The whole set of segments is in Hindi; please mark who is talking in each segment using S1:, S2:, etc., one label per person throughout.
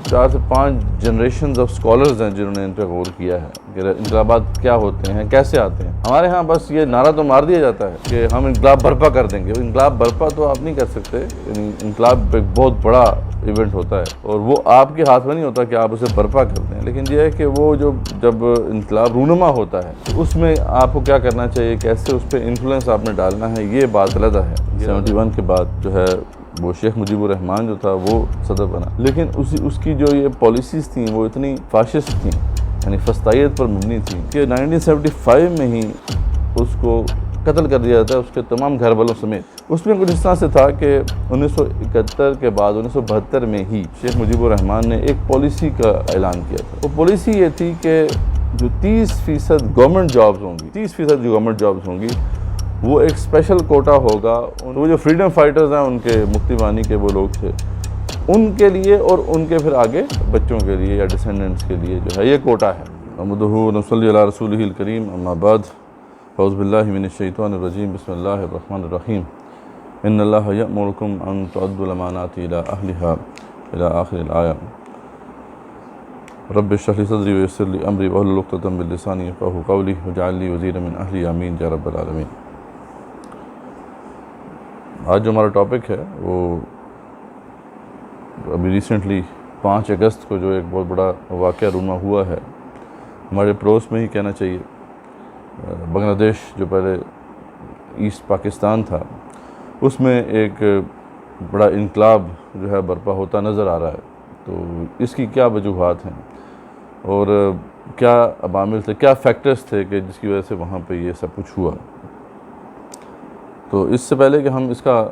S1: 4 से 5 जनरेशन ऑफ स्कॉलर्स हैं जिन्होंने इन पर गौर किया है कि इनकलाबात क्या होते हैं, कैसे आते हैं। हमारे यहाँ बस ये नारा तो मार दिया जाता है कि हम इनकलाब बर्पा कर देंगे। इनकलाब बर्पा तो आप नहीं कर सकते। इनकलाब एक बहुत बड़ा इवेंट होता है और वो आपके हाथ में नहीं होता कि आप उसे बर्पा कर दें, लेकिन ये है कि वो जब इनकलाब रूनुमा होता है तो उसमें आपको क्या करना चाहिए, कैसे उस पर इन्फ्लुएंस आपने डालना है, ये बात अलग है। 71 के बाद जो है वो शेख मुजीबुर रहमान जो था वो सदर बना, लेकिन उसकी जो ये पॉलिसीज़ थी वो इतनी फाशिस्ट थी, यानी फस्तायत पर मबनी थी कि 1975 में ही उसको कत्ल कर दिया जाता है, उसके तमाम घर वालों समेत। उसमें कुछ इस तरह से था कि 1971 के बाद 1972 में ही शेख मुजीबुर रहमान ने एक पॉलिसी का ऐलान किया था। वो पॉलिसी ये थी कि जो 30% गवर्नमेंट जॉब्स होंगी, 30% जो गवर्नमेंट जॉब्स होंगी वो एक स्पेशल कोटा होगा। वो जो फ्रीडम फाइटर्स हैं, उनके मुक्ति बानी के वो लोग थे, उनके लिए और उनके फिर आगे बच्चों के लिए या डिसेंडेंट्स के लिए जो है ये कोटा है। अहमदुहु नसल्ली अला रसूलिहिल करीम, अम्मा बाद, औज़ु बिल्लाहि मिनश शैतानिर रजीम, बिस्मिल्लाहिर रहमानिर रहीम। इन्नल्लाहा यअमुरुकुम अन तुअद्दुल अमानाति इला अहलिहा इला आखिरिल आया। रब्बि इश्रह ली सदरी व यस्सिर ली अमरी वहलुल उक़दतम मिन लिसानी यफ़क़हू क़ौली वजअल ली वज़ीरन मिन अहली आमीन या रब्बल आलमीन। आज जो हमारा टॉपिक है वो अभी रिसेंटली 5 अगस्त को जो एक बहुत बड़ा वाक़या रूनुमा हुआ है हमारे पड़ोस में ही कहना चाहिए। बांग्लादेश जो पहले ईस्ट पाकिस्तान था उसमें एक बड़ा इनकलाब जो है बर्पा होता नज़र आ रहा है। तो इसकी क्या वजूहात हैं और क्या अवामिल थे, क्या फैक्टर्स थे कि जिसकी वजह से वहाँ पे ये सब कुछ हुआ। तो इससे पहले कि हम इसका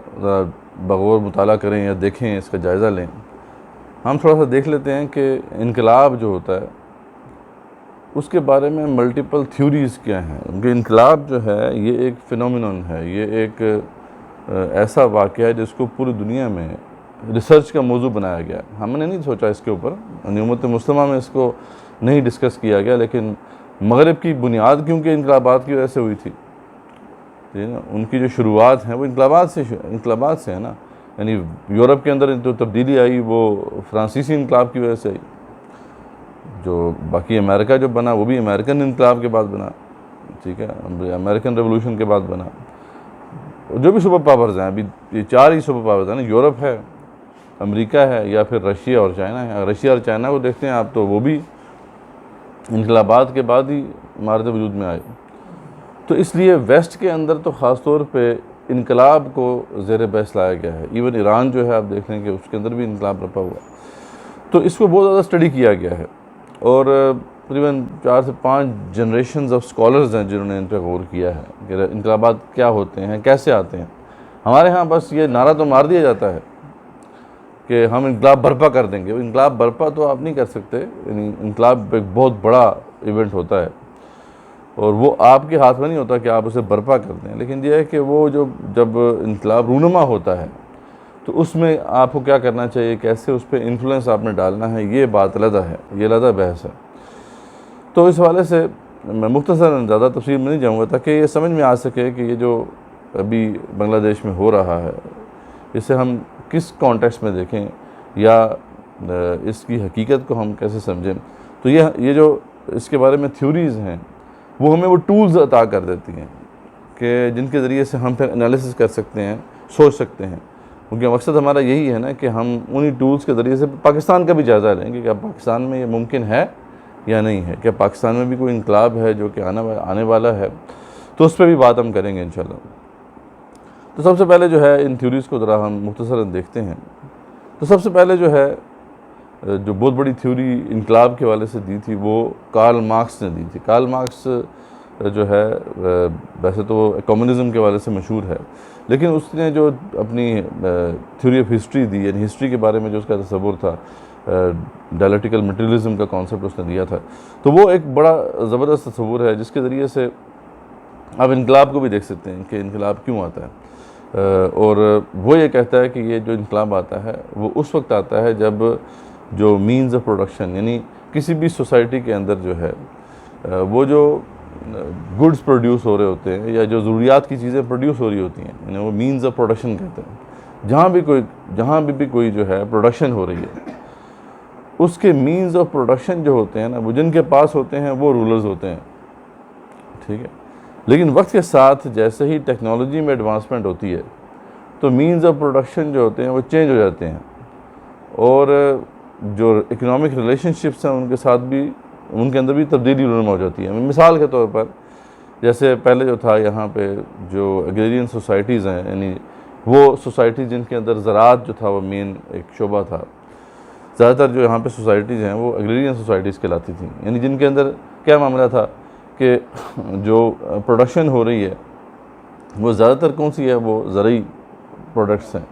S1: बगौर मुताला करें या देखें, इसका जायज़ा लें, हम थोड़ा सा देख लेते हैं कि इनकलाब जो होता है उसके बारे में मल्टीपल थ्योरीज़ क्या हैं। क्योंकि इनकलाब जो है ये एक फ़िनोमिनन है, ये एक ऐसा वाक़या है जिसको पूरी दुनिया में रिसर्च का मौजू बनाया गया। हमने नहीं सोचा इसके ऊपर, उम्मत मुस्लिमा में इसको नहीं डिस्कस किया गया, लेकिन मगरिब की बुनियाद क्योंकि इनकलाबात की वजह से हुई थी, उनकी जो शुरुआत है वो इनकलाबात से है ना। यानी यूरोप के अंदर जो तब्दीली आई वो फ्रांसीसी इनकलाब की वजह से आई। जो बाकी अमेरिका जो बना वो भी अमेरिकन इनकलाब के बाद बना, ठीक है, अमेरिकन रेवोल्यूशन के बाद बना। जो भी सुपर पावर्स हैं, अभी ये 4 ही सुपर पावर्स हैं ना, यूरोप है, अमेरिका है या फिर रशिया और चाइना है। रशिया और चाइना को देखते हैं आप तो वो भी इनकलाबात के बाद ही इमारत वजूद में आए। तो इसलिए वेस्ट के अंदर तो ख़ास तौर पे इनकलाब को ज़ेर बहस लाया गया है। इवन ईरान जो है आप देख लें कि उसके अंदर भी इनकलाब बर्पा हुआ। तो इसको बहुत ज़्यादा स्टडी किया गया है और तकरीबन 4 से 5 जनरेशन ऑफ स्कॉलर्स हैं जिन्होंने इन पर गौर किया है कि इनकलाबात क्या होते हैं, कैसे आते हैं। हमारे यहाँ बस ये नारा तो मार दिया जाता है कि हम इनकलाब बर्पा कर देंगे। इनकलाब बर्पा तो आप नहीं कर सकते। इनकलाब एक बहुत बड़ा इवेंट होता है और वो आपके हाथ में नहीं होता कि आप उसे बर्पा कर दें, लेकिन यह है कि वो जब इनकलाब रूनुमा होता है तो उसमें आपको क्या करना चाहिए, कैसे उस पर इन्फ्लुएंस आपने डालना है, ये बात अलग है, ये अलग बहस है। तो इस हवाले से मैं मुख्तसरन ज़्यादा तफसील में नहीं जाऊँगा ताकि ये समझ में आ सके कि ये जो अभी बांग्लादेश में हो रहा है इसे हम किस कॉन्टेक्स्ट में देखें या इसकी हकीकत को हम कैसे समझें। तो ये जो इसके बारे में थ्योरीज़ हैं वो हमें वो टूल्स अता कर देती हैं कि जिनके ज़रिए से हम फिर एनालिसिस कर सकते हैं, सोच सकते हैं। क्योंकि मकसद हमारा यही है ना कि हम उन्हीं टूल्स के ज़रिए से पाकिस्तान का भी जायज़ा लेंगे कि अब पाकिस्तान में ये मुमकिन है या नहीं है, क्या पाकिस्तान में भी कोई इनकलाब है जो कि आने वाला है। तो उस पर भी बात हम करेंगे इंशाल्लाह। तो सबसे पहले जो है इन थ्योरीज़ को ज़रा हम मुख्तसरन देखते हैं। तो सबसे पहले जो है जो बहुत बड़ी थ्योरी इनकलाब के वाले से दी थी वो कार्ल मार्क्स ने दी थी। कार्ल मार्क्स जो है वैसे तो कम्युनिज़म के वाले से मशहूर है, लेकिन उसने जो अपनी थ्योरी ऑफ हिस्ट्री दी, यानी हिस्ट्री के बारे में जो उसका तसव्वुर था, डायलेक्टिकल मटेरियलिज्म का कॉन्सेप्ट उसने दिया था, तो वो एक बड़ा ज़बरदस्त तसव्वुर है जिसके ज़रिए से आप इनकलाब को भी देख सकते हैं कि इनकलाब क्यों आता है। और वो ये कहता है कि ये जो इनकलाब आता है वो उस वक्त आता है जब जो मीन्स ऑफ प्रोडक्शन, यानी किसी भी सोसाइटी के अंदर जो है वो जो गुड्स प्रोड्यूस हो रहे होते हैं या जो ज़रूरियात की चीज़ें प्रोड्यूस हो रही होती हैं, यानी वो मीन्स ऑफ प्रोडक्शन कहते हैं। जहाँ भी कोई जो है प्रोडक्शन हो रही है उसके मीन्स ऑफ प्रोडक्शन जो होते हैं ना, वो जिनके पास होते हैं वो रूलर्स होते हैं, ठीक है। लेकिन वक्त के साथ जैसे ही टेक्नोलॉजी में एडवांसमेंट होती है तो मीन्स ऑफ प्रोडक्शन जो होते हैं वो चेंज हो जाते हैं, और जो इकोनॉमिक रिलेशनशिप्स हैं उनके साथ भी, उनके अंदर भी तब्दीली रूनुमा हो जाती है। मिसाल के तौर पर जैसे पहले जो था यहाँ पे जो एग्रेरियन सोसाइटीज़ हैं, यानी वो सोसाइटी जिनके अंदर ज़राअत जो था वो मेन एक शोबा था, ज़्यादातर जो यहाँ पे सोसाइटीज़ हैं वो एग्रेरियन सोसाइटीज़ कहलाती थी, यानी जिनके अंदर क्या मामला था कि जो प्रोडक्शन हो रही है वो ज़्यादातर कौन सी है, वो ज़रूरी प्रोडक्ट्स हैं,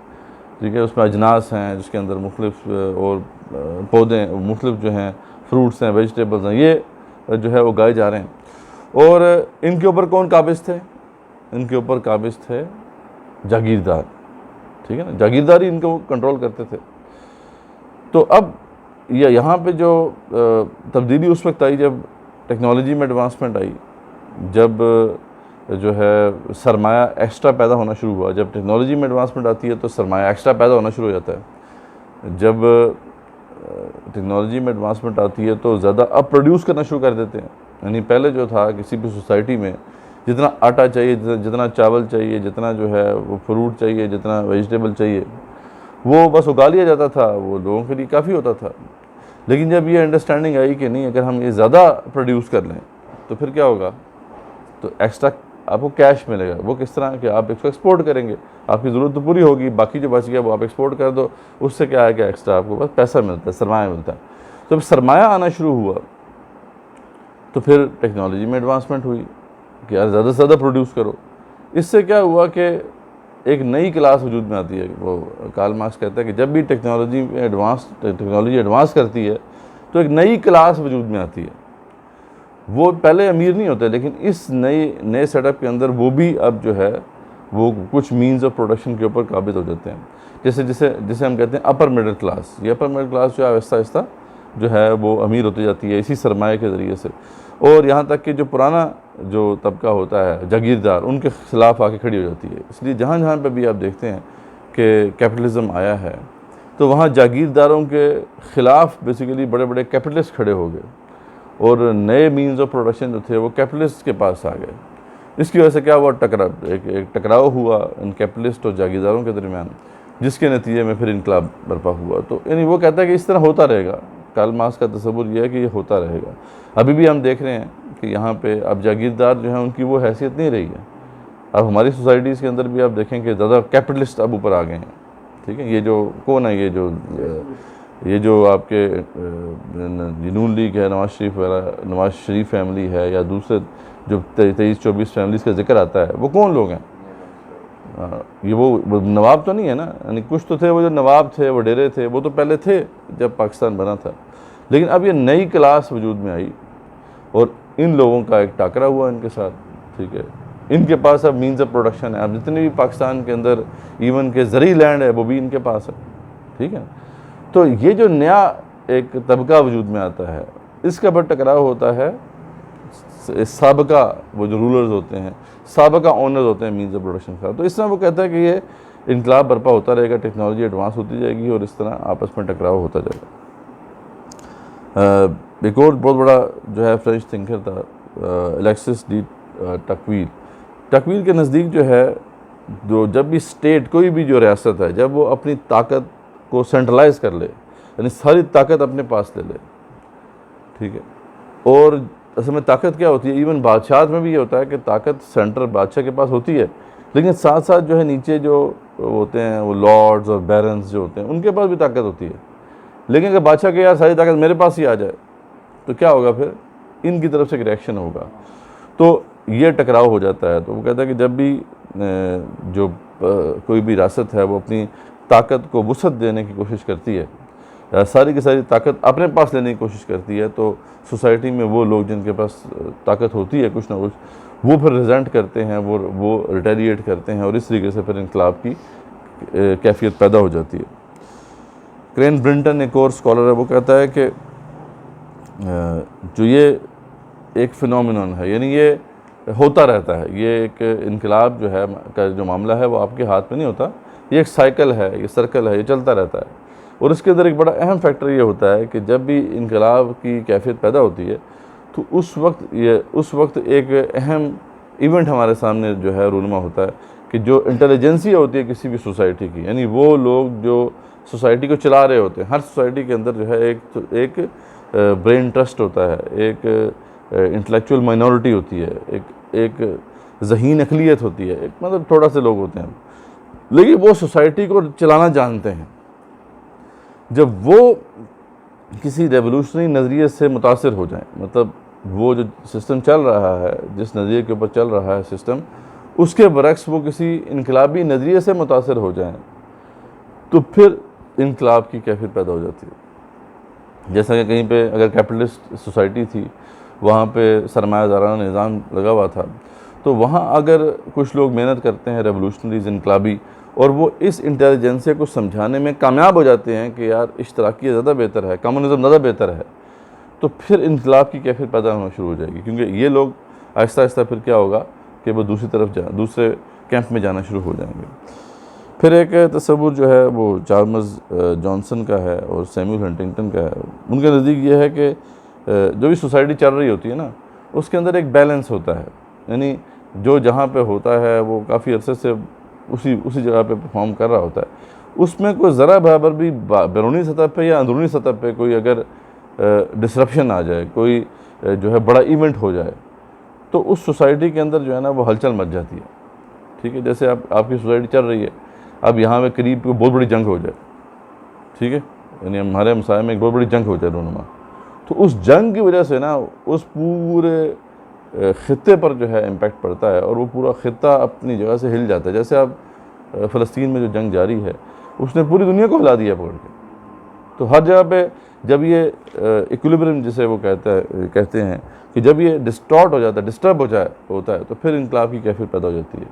S1: ठीक है। उसमें अजनास हैं जिसके अंदर मुख्तलिफ और पौधे मुख्तलिफ जो हैं, फ्रूट्स हैं, वेजिटेबल्स हैं, ये जो है वो उगाए जा रहे हैं। और इनके ऊपर कौन काबिज़ थे? इनके ऊपर काबिज़ थे जागीरदार, ठीक है ना, जागीरदारी इनको कंट्रोल करते थे। तो अब यहाँ पे जो तब्दीली उस वक्त आई जब टेक्नोलॉजी में एडवांसमेंट आई, जब जो है सरमाया एक्स्ट्रा पैदा होना शुरू हुआ। जब टेक्नोलॉजी में एडवांसमेंट आती है तो सरमाया एक्स्ट्रा पैदा होना शुरू हो जाता है। जब टेक्नोलॉजी में एडवांसमेंट आती है तो ज़्यादा अब प्रोड्यूस करना शुरू कर देते हैं। यानी पहले जो था किसी भी सोसाइटी में जितना आटा चाहिए, जितना चावल चाहिए, जितना जो है वो फ्रूट चाहिए, जितना वेजिटेबल चाहिए, वो बस उगा लिया जाता था, वो लोगों के लिए काफ़ी होता था। लेकिन जब ये अंडरस्टैंडिंग आई कि नहीं, अगर हम ये ज़्यादा प्रोड्यूस कर लें तो फिर क्या होगा, तो एक्स्ट्रा आपको कैश मिलेगा। वो किस तरह कि आप इसको एक्सपोर्ट करेंगे, आपकी ज़रूरत तो पूरी होगी, बाकी जो बच गया वो आप एक्सपोर्ट कर दो, उससे क्या है कि एक्स्ट्रा आपको बस पैसा मिलता है, सरमाया मिलता है। तो जब सरमाया आना शुरू हुआ तो फिर टेक्नोलॉजी में एडवांसमेंट हुई कि यार ज़्यादा से ज़्यादा प्रोड्यूस करो। इससे क्या हुआ कि एक नई क्लास वजूद में आती है। वो कार्ल मार्क्स कहता है कि जब भी टेक्नोलॉजी एडवांस करती है तो एक नई क्लास वजूद में आती है। वो पहले अमीर नहीं होते, लेकिन इस नए सेटअप के अंदर वो भी अब जो है वो कुछ मीन्स ऑफ प्रोडक्शन के ऊपर काबिज हो जाते हैं। जैसे हम कहते हैं अपर मिडिल क्लास। ये अपर मिडिल क्लास जो है आहिस्ता आहिस्ता जो है वो अमीर होती जाती है इसी सरमाए के ज़रिए से। और यहाँ तक कि जो पुराना जो तबका होता है जागीरदार, उनके ख़िलाफ़ आके खड़ी हो जाती है। इसलिए जहाँ जहाँ पे भी आप देखते हैं कि कैपिटलिज़म आया है तो वहाँ जागीरदारों के ख़िलाफ़ बेसिकली बड़े बड़े कैपिटलिस्ट खड़े हो गए और नए मीन्स ऑफ प्रोडक्शन जो थे वो कैपिटलिस्ट के पास आ गए। इसकी वजह से क्या हुआ, एक टकराव हुआ इन कैपिटलिस्ट और जागीरदारों के दरमियान, जिसके नतीजे में फिर इनकलाब बर्पा हुआ। तो यानी वो कहता है कि इस तरह होता रहेगा। कार्ल मार्क्स का तसव्वुर यह है कि ये होता रहेगा। अभी भी हम देख रहे हैं कि यहाँ पे अब जागीरदार जो हैं उनकी वो हैसियत नहीं रही है। अब हमारी सोसाइटीज़ के अंदर भी आप देखें कि ज़्यादा कैपिटलिस्ट अब ऊपर आ गए हैं, ठीक है। ये जो कौन है, ये जो आपके नून लीग है, नवाज शरीफ फैमिली है, या दूसरे जो 23-24 फैमिलीज़ का जिक्र आता है, वो कौन लोग हैं? ये वो नवाब तो नहीं है ना, यानी कुछ तो थे वो जो नवाब थे, वो डेरे थे, वो तो पहले थे जब पाकिस्तान बना था। लेकिन अब ये नई क्लास वजूद में आई और इन लोगों का एक टाकरा हुआ इनके साथ, ठीक है। इनके पास अब मीन्स ऑफ प्रोडक्शन है। अब जितने भी पाकिस्तान के अंदर इवन के ज़रूरी लैंड है वो भी इनके पास है, ठीक है। तो ये जो नया एक तबका वजूद में आता है, इसका बड़ा टकराव होता है साबका वो जो रूलर्स होते हैं, साबका ओनर्स होते हैं मीन्स ऑफ प्रोडक्शन का। तो इस तरह वो कहता है कि ये इनकलाब बर्पा होता रहेगा, टेक्नोलॉजी एडवांस होती जाएगी और इस तरह आपस में टकराव होता जाएगा। एक और बहुत बड़ा जो है फ्रेंच थिंकर था अलेक्सिस डी टकवील के नज़दीक जो है, जो जब भी स्टेट कोई भी जो रियासत है, जब वो अपनी ताकत को सेंट्रलाइज कर ले, यानी सारी ताकत अपने पास ले ले, ठीक है। और असल में ताकत क्या होती है, इवन बादशाह में भी ये होता है कि ताकत सेंटर बादशाह के पास होती है, लेकिन साथ साथ जो है नीचे जो होते हैं वो लॉर्ड्स और बैरन्स जो होते हैं उनके पास भी ताकत होती है। लेकिन अगर बादशाह के यार सारी ताकत मेरे पास ही आ जाए तो क्या होगा, फिर इनकी तरफ से एक रिएक्शन होगा, तो ये टकराव हो जाता है। तो वो कहता है कि जब भी जो कोई भी रियासत है वो अपनी ताकत को वुसअत देने की कोशिश करती है, सारी की सारी ताकत अपने पास लेने की कोशिश करती है, तो सोसाइटी में वो लोग जिनके पास ताकत होती है कुछ ना कुछ, वो फिर रिजेंट करते हैं, वो रिटेलिएट करते हैं और इस तरीके से फिर इनकलाब की कैफियत पैदा हो जाती है। क्रेन ब्रिंटन एक और स्कॉलर है, वो कहता है कि जो ये एक फिनोमिनन है, यानी ये होता रहता है, ये एक इनकलाब जो है का जो मामला है वो आपके हाथ में नहीं होता, ये एक साइकिल है, ये सर्कल है, ये चलता रहता है। और इसके अंदर एक बड़ा अहम फैक्टर ये होता है कि जब भी इनकलाब की कैफियत पैदा होती है तो उस वक्त एक अहम इवेंट हमारे सामने जो है रूनुमा होता है कि जो इंटेलिजेंसिया होती है किसी भी सोसाइटी की, यानी वो लोग जो सोसाइटी को चला रहे होते हैं, हर सोसाइटी के अंदर जो है एक ब्रेन ट्रस्ट होता है, एक इंटेलेक्चुअल माइनॉरिटी होती है, एक ज़हीन अक़लियत होती है, एक मतलब थोड़ा से लोग होते हैं, लेकिन वो सोसाइटी को चलाना जानते हैं। जब वो किसी रेवोल्यूशनरी नज़रिए से मुतासिर हो जाएं, मतलब वो जो सिस्टम चल रहा है, जिस नज़रिए के ऊपर चल रहा है सिस्टम, उसके बरक्स वो किसी इनकलाबी नज़रिए से मुतासिर हो जाएं, तो फिर इनकलाब की कैफियत पैदा हो जाती है। जैसा कि कहीं पे अगर कैपिटलिस्ट सोसाइटी थी, वहाँ पे सरमायादाराना निज़ाम लगा हुआ था, तो वहाँ अगर कुछ लोग मेहनत करते हैं रेवोल्यूशनरीज, इनकलाबी, और वो इस इंटेलिजेंसिया को समझाने में कामयाब हो जाते हैं कि यार इश्तराकी ज़्यादा बेहतर है, कम्युनिज़म ज़्यादा बेहतर है, तो फिर इनकलाब की कैफियत पैदा होना शुरू हो जाएगी। क्योंकि ये लोग आहिस्ता आहिस्ता फिर क्या होगा कि वो दूसरे कैंप में जाना शुरू हो जाएंगे। फिर एक तस्वुर जो है वो चार्ल्स जॉनसन का है और सैमुअल हंटिंगटन का है। उनके नज़दीक ये है कि जो भी सोसाइटी चल रही होती है ना, उसके अंदर एक बैलेंस होता है, यानी जो जहाँ पे होता है वो काफ़ी अरसे से उसी जगह पे परफॉर्म कर रहा होता है, उसमें कोई ज़रा बराबर भी बैरूनी सतह पे या अंदरूनी सतह पे कोई अगर डिसरप्शन आ जाए, कोई जो है बड़ा इवेंट हो जाए, तो उस सोसाइटी के अंदर जो है ना वो हलचल मच जाती है। ठीक है, जैसे आपकी सोसाइटी चल रही है, अब यहाँ में करीब कोई बहुत बड़ी जंग हो जाए, ठीक है, यानी हमारे हमसाये में एक बहुत बड़ी जंग हो जाए रूनुमा, तो उस जंग की वजह से ना उस पूरे ख़ित्ते पर जो है इम्पैक्ट पड़ता है और वो पूरा ख़ित्ता अपनी जगह से हिल जाता है। जैसे अब फ़लस्तीन में जो जंग जारी है, उसने पूरी दुनिया को हिला दिया पकड़ के। तो हर जगह पे जब ये इक्विलिब्रियम जिसे वो कहते हैं कि जब ये डिस्टॉर्ट हो जाता है, डिस्टर्ब होता है, तो फिर इनकलाब की कैफियत पैदा हो जाती है।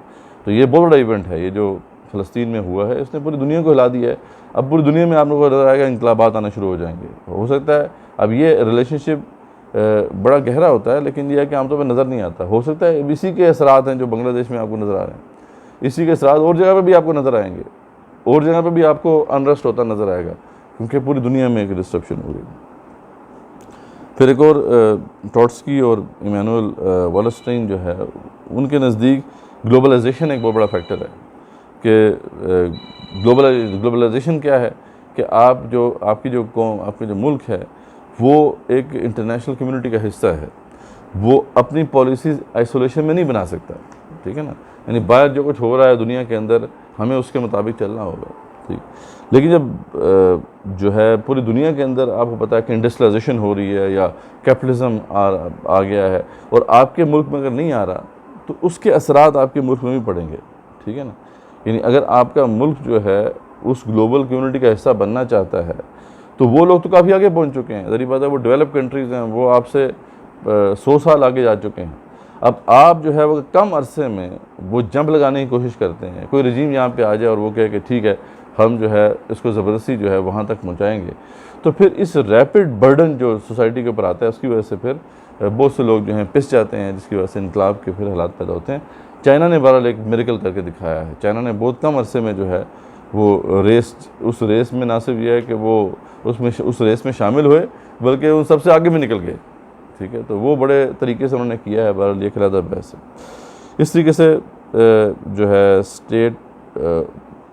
S1: तो ये बहुत बड़ा इवेंट है, ये जो फ़लस्तीन में हुआ है, इसने पूरी दुनिया को हिला दिया है। अब पूरी दुनिया में आप लोगों को नज़र आएगा इनकलाबात आना शुरू हो जाएंगे। हो सकता है अब ये रिलेशनशिप बड़ा गहरा होता है, लेकिन यह है कि आमतौर पर नज़र नहीं आता। हो सकता है इसी के असरात हैं जो बांग्लादेश में आपको नज़र आ रहे हैं, इसी के असरात और जगह पर भी आपको नज़र आएंगे, और जगह पर भी आपको अनरेस्ट होता नज़र आएगा, क्योंकि पूरी दुनिया में एक डिस्ट्रप्शन हो गई। फिर एक और ट्रॉट्स्की और इमैनुअल वालस्टाइन जो है, उनके नज़दीक ग्लोबलाइजेशन एक बहुत बड़ा फैक्टर है कि ग्लोबलाइजेशन क्या है कि आपकी जो कौम, आपके जो मुल्क है, वो एक इंटरनेशनल कम्युनिटी का हिस्सा है, वो अपनी पॉलिसीज़ आइसोलेशन में नहीं बना सकता। ठीक है ना, यानी बाहर जो कुछ हो रहा है दुनिया के अंदर, हमें उसके मुताबिक चलना होगा। ठीक, लेकिन जब जो है पूरी दुनिया के अंदर आपको पता है कि इंडस्ट्रियलाइजेशन हो रही है या कैपिटलिज्म आ गया है, और आपके मुल्क में अगर नहीं आ रहा, तो उसके असरात आपके मुल्क में भी पड़ेंगे। ठीक है ना, यानी अगर आपका मुल्क जो है उस ग्लोबल कम्युनिटी का हिस्सा बनना चाहता है, तो वो लोग तो काफ़ी आगे पहुंच चुके हैं, ज़री बात है, वो डेवलप कंट्रीज़ हैं, वो आपसे 100 साल आगे जा चुके हैं। अब आप जो है वो कम अरसे में वो जंप लगाने की कोशिश करते हैं। कोई रजीम यहाँ पे आ जाए और वो कहे कि ठीक है, हम जो है इसको ज़बरदस्ती जो है वहाँ तक पहुँचाएँगे, तो फिर इस रैपिड बर्डन जो सोसाइटी के ऊपर आता है, उसकी वजह से फिर बहुत से लोग जो हैं पिस जाते हैं, जिसकी वजह से इनकलाब के फिर हालात पैदा होते हैं। चाइना ने बहरहाल एक मिरेकल करके दिखाया है। चाइना ने बहुत कम अरसे में जो है वो उस रेस में ना सिर्फ ये है कि वो उस रेस में शामिल हुए, बल्कि उन सबसे आगे भी निकल गए। ठीक है, तो वो बड़े तरीके से उन्होंने किया है। बहरहाल ये खिलादा बहस है। इस तरीके से जो है स्टेट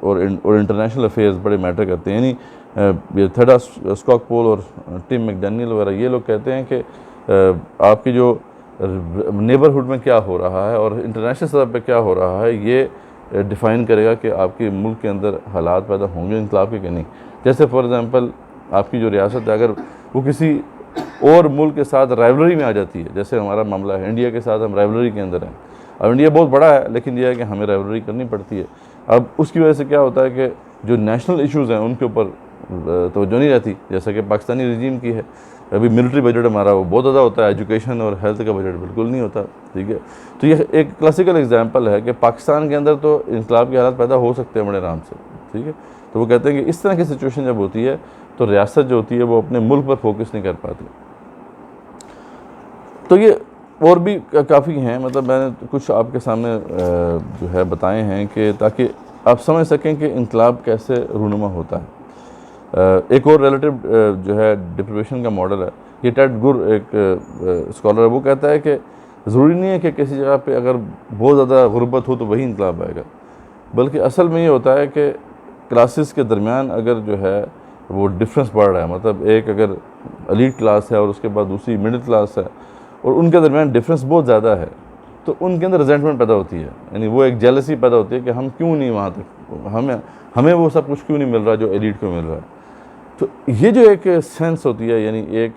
S1: और इंटरनेशनल अफेयर्स बड़े मैटर करते हैं। यानी थेडा स्कॉकपोल और टिम मैकडैनियल वगैरह ये लोग कहते हैं कि आपकी जो नेबरहुड में क्या हो रहा है और इंटरनेशनल सतह पे क्या हो रहा है, ये डिफ़ाइन करेगा कि आपके मुल्क के अंदर हालात पैदा होंगे इनकलाब के कि नहीं। जैसे फॉर एग्ज़ाम्पल आपकी जो रियासत है, अगर वो किसी और मुल्क के साथ राइवलरी में आ जाती है, जैसे हमारा मामला है इंडिया के साथ, हम राइवलरी के अंदर हैं। अब इंडिया बहुत बड़ा है, लेकिन यह है कि हमें राइवलरी करनी पड़ती है। अब उसकी वजह से क्या होता है कि जो नेशनल इश्यूज़ हैं उनके ऊपर तवज्जो नहीं रहती, जैसा कि पाकिस्तानी रजीम की है। अभी मिलिट्री बजट हमारा वो बहुत ज़्यादा होता है, एजुकेशन और हेल्थ का बजट बिल्कुल नहीं होता। ठीक है, तो ये एक क्लासिकल एग्जांपल है कि पाकिस्तान के अंदर तो इनकलाब के हालात पैदा हो सकते हैं बड़े आराम से। ठीक है, तो वो कहते हैं कि इस तरह की सिचुएशन जब होती है तो रियासत जो होती है वो अपने मुल्क पर फोकस नहीं कर पाती। तो ये और भी काफ़ी हैं, मतलब मैंने कुछ आपके सामने जो है बताए हैं कि ताकि आप समझ सकें कि इनकलाब कैसे रूनुमा होता है। एक और रिलेटिव जो है डिप्रिवेशन का मॉडल है, ये टेड गुर एक स्कॉलर है, वो कहता है कि ज़रूरी नहीं है कि किसी जगह पे अगर बहुत ज़्यादा गुर्बत हो तो वही इनकलाब आएगा, बल्कि असल में ये होता है कि क्लासेस के दरमियान अगर जो है वो डिफरेंस बढ़ रहा है, मतलब एक अगर एलीट क्लास है और उसके बाद दूसरी मिडिल क्लास है और उनके दरमियान डिफरेंस बहुत ज़्यादा है, तो उनके अंदर रिजेंटमेंट पैदा होती है, यानी वो एक जेलसी पैदा होती है कि हम क्यों नहीं वहाँ तक, हमें वो सब कुछ क्यों नहीं मिल रहा जो एलीट को मिल रहा है। तो ये जो एक सेंस होती है, यानी एक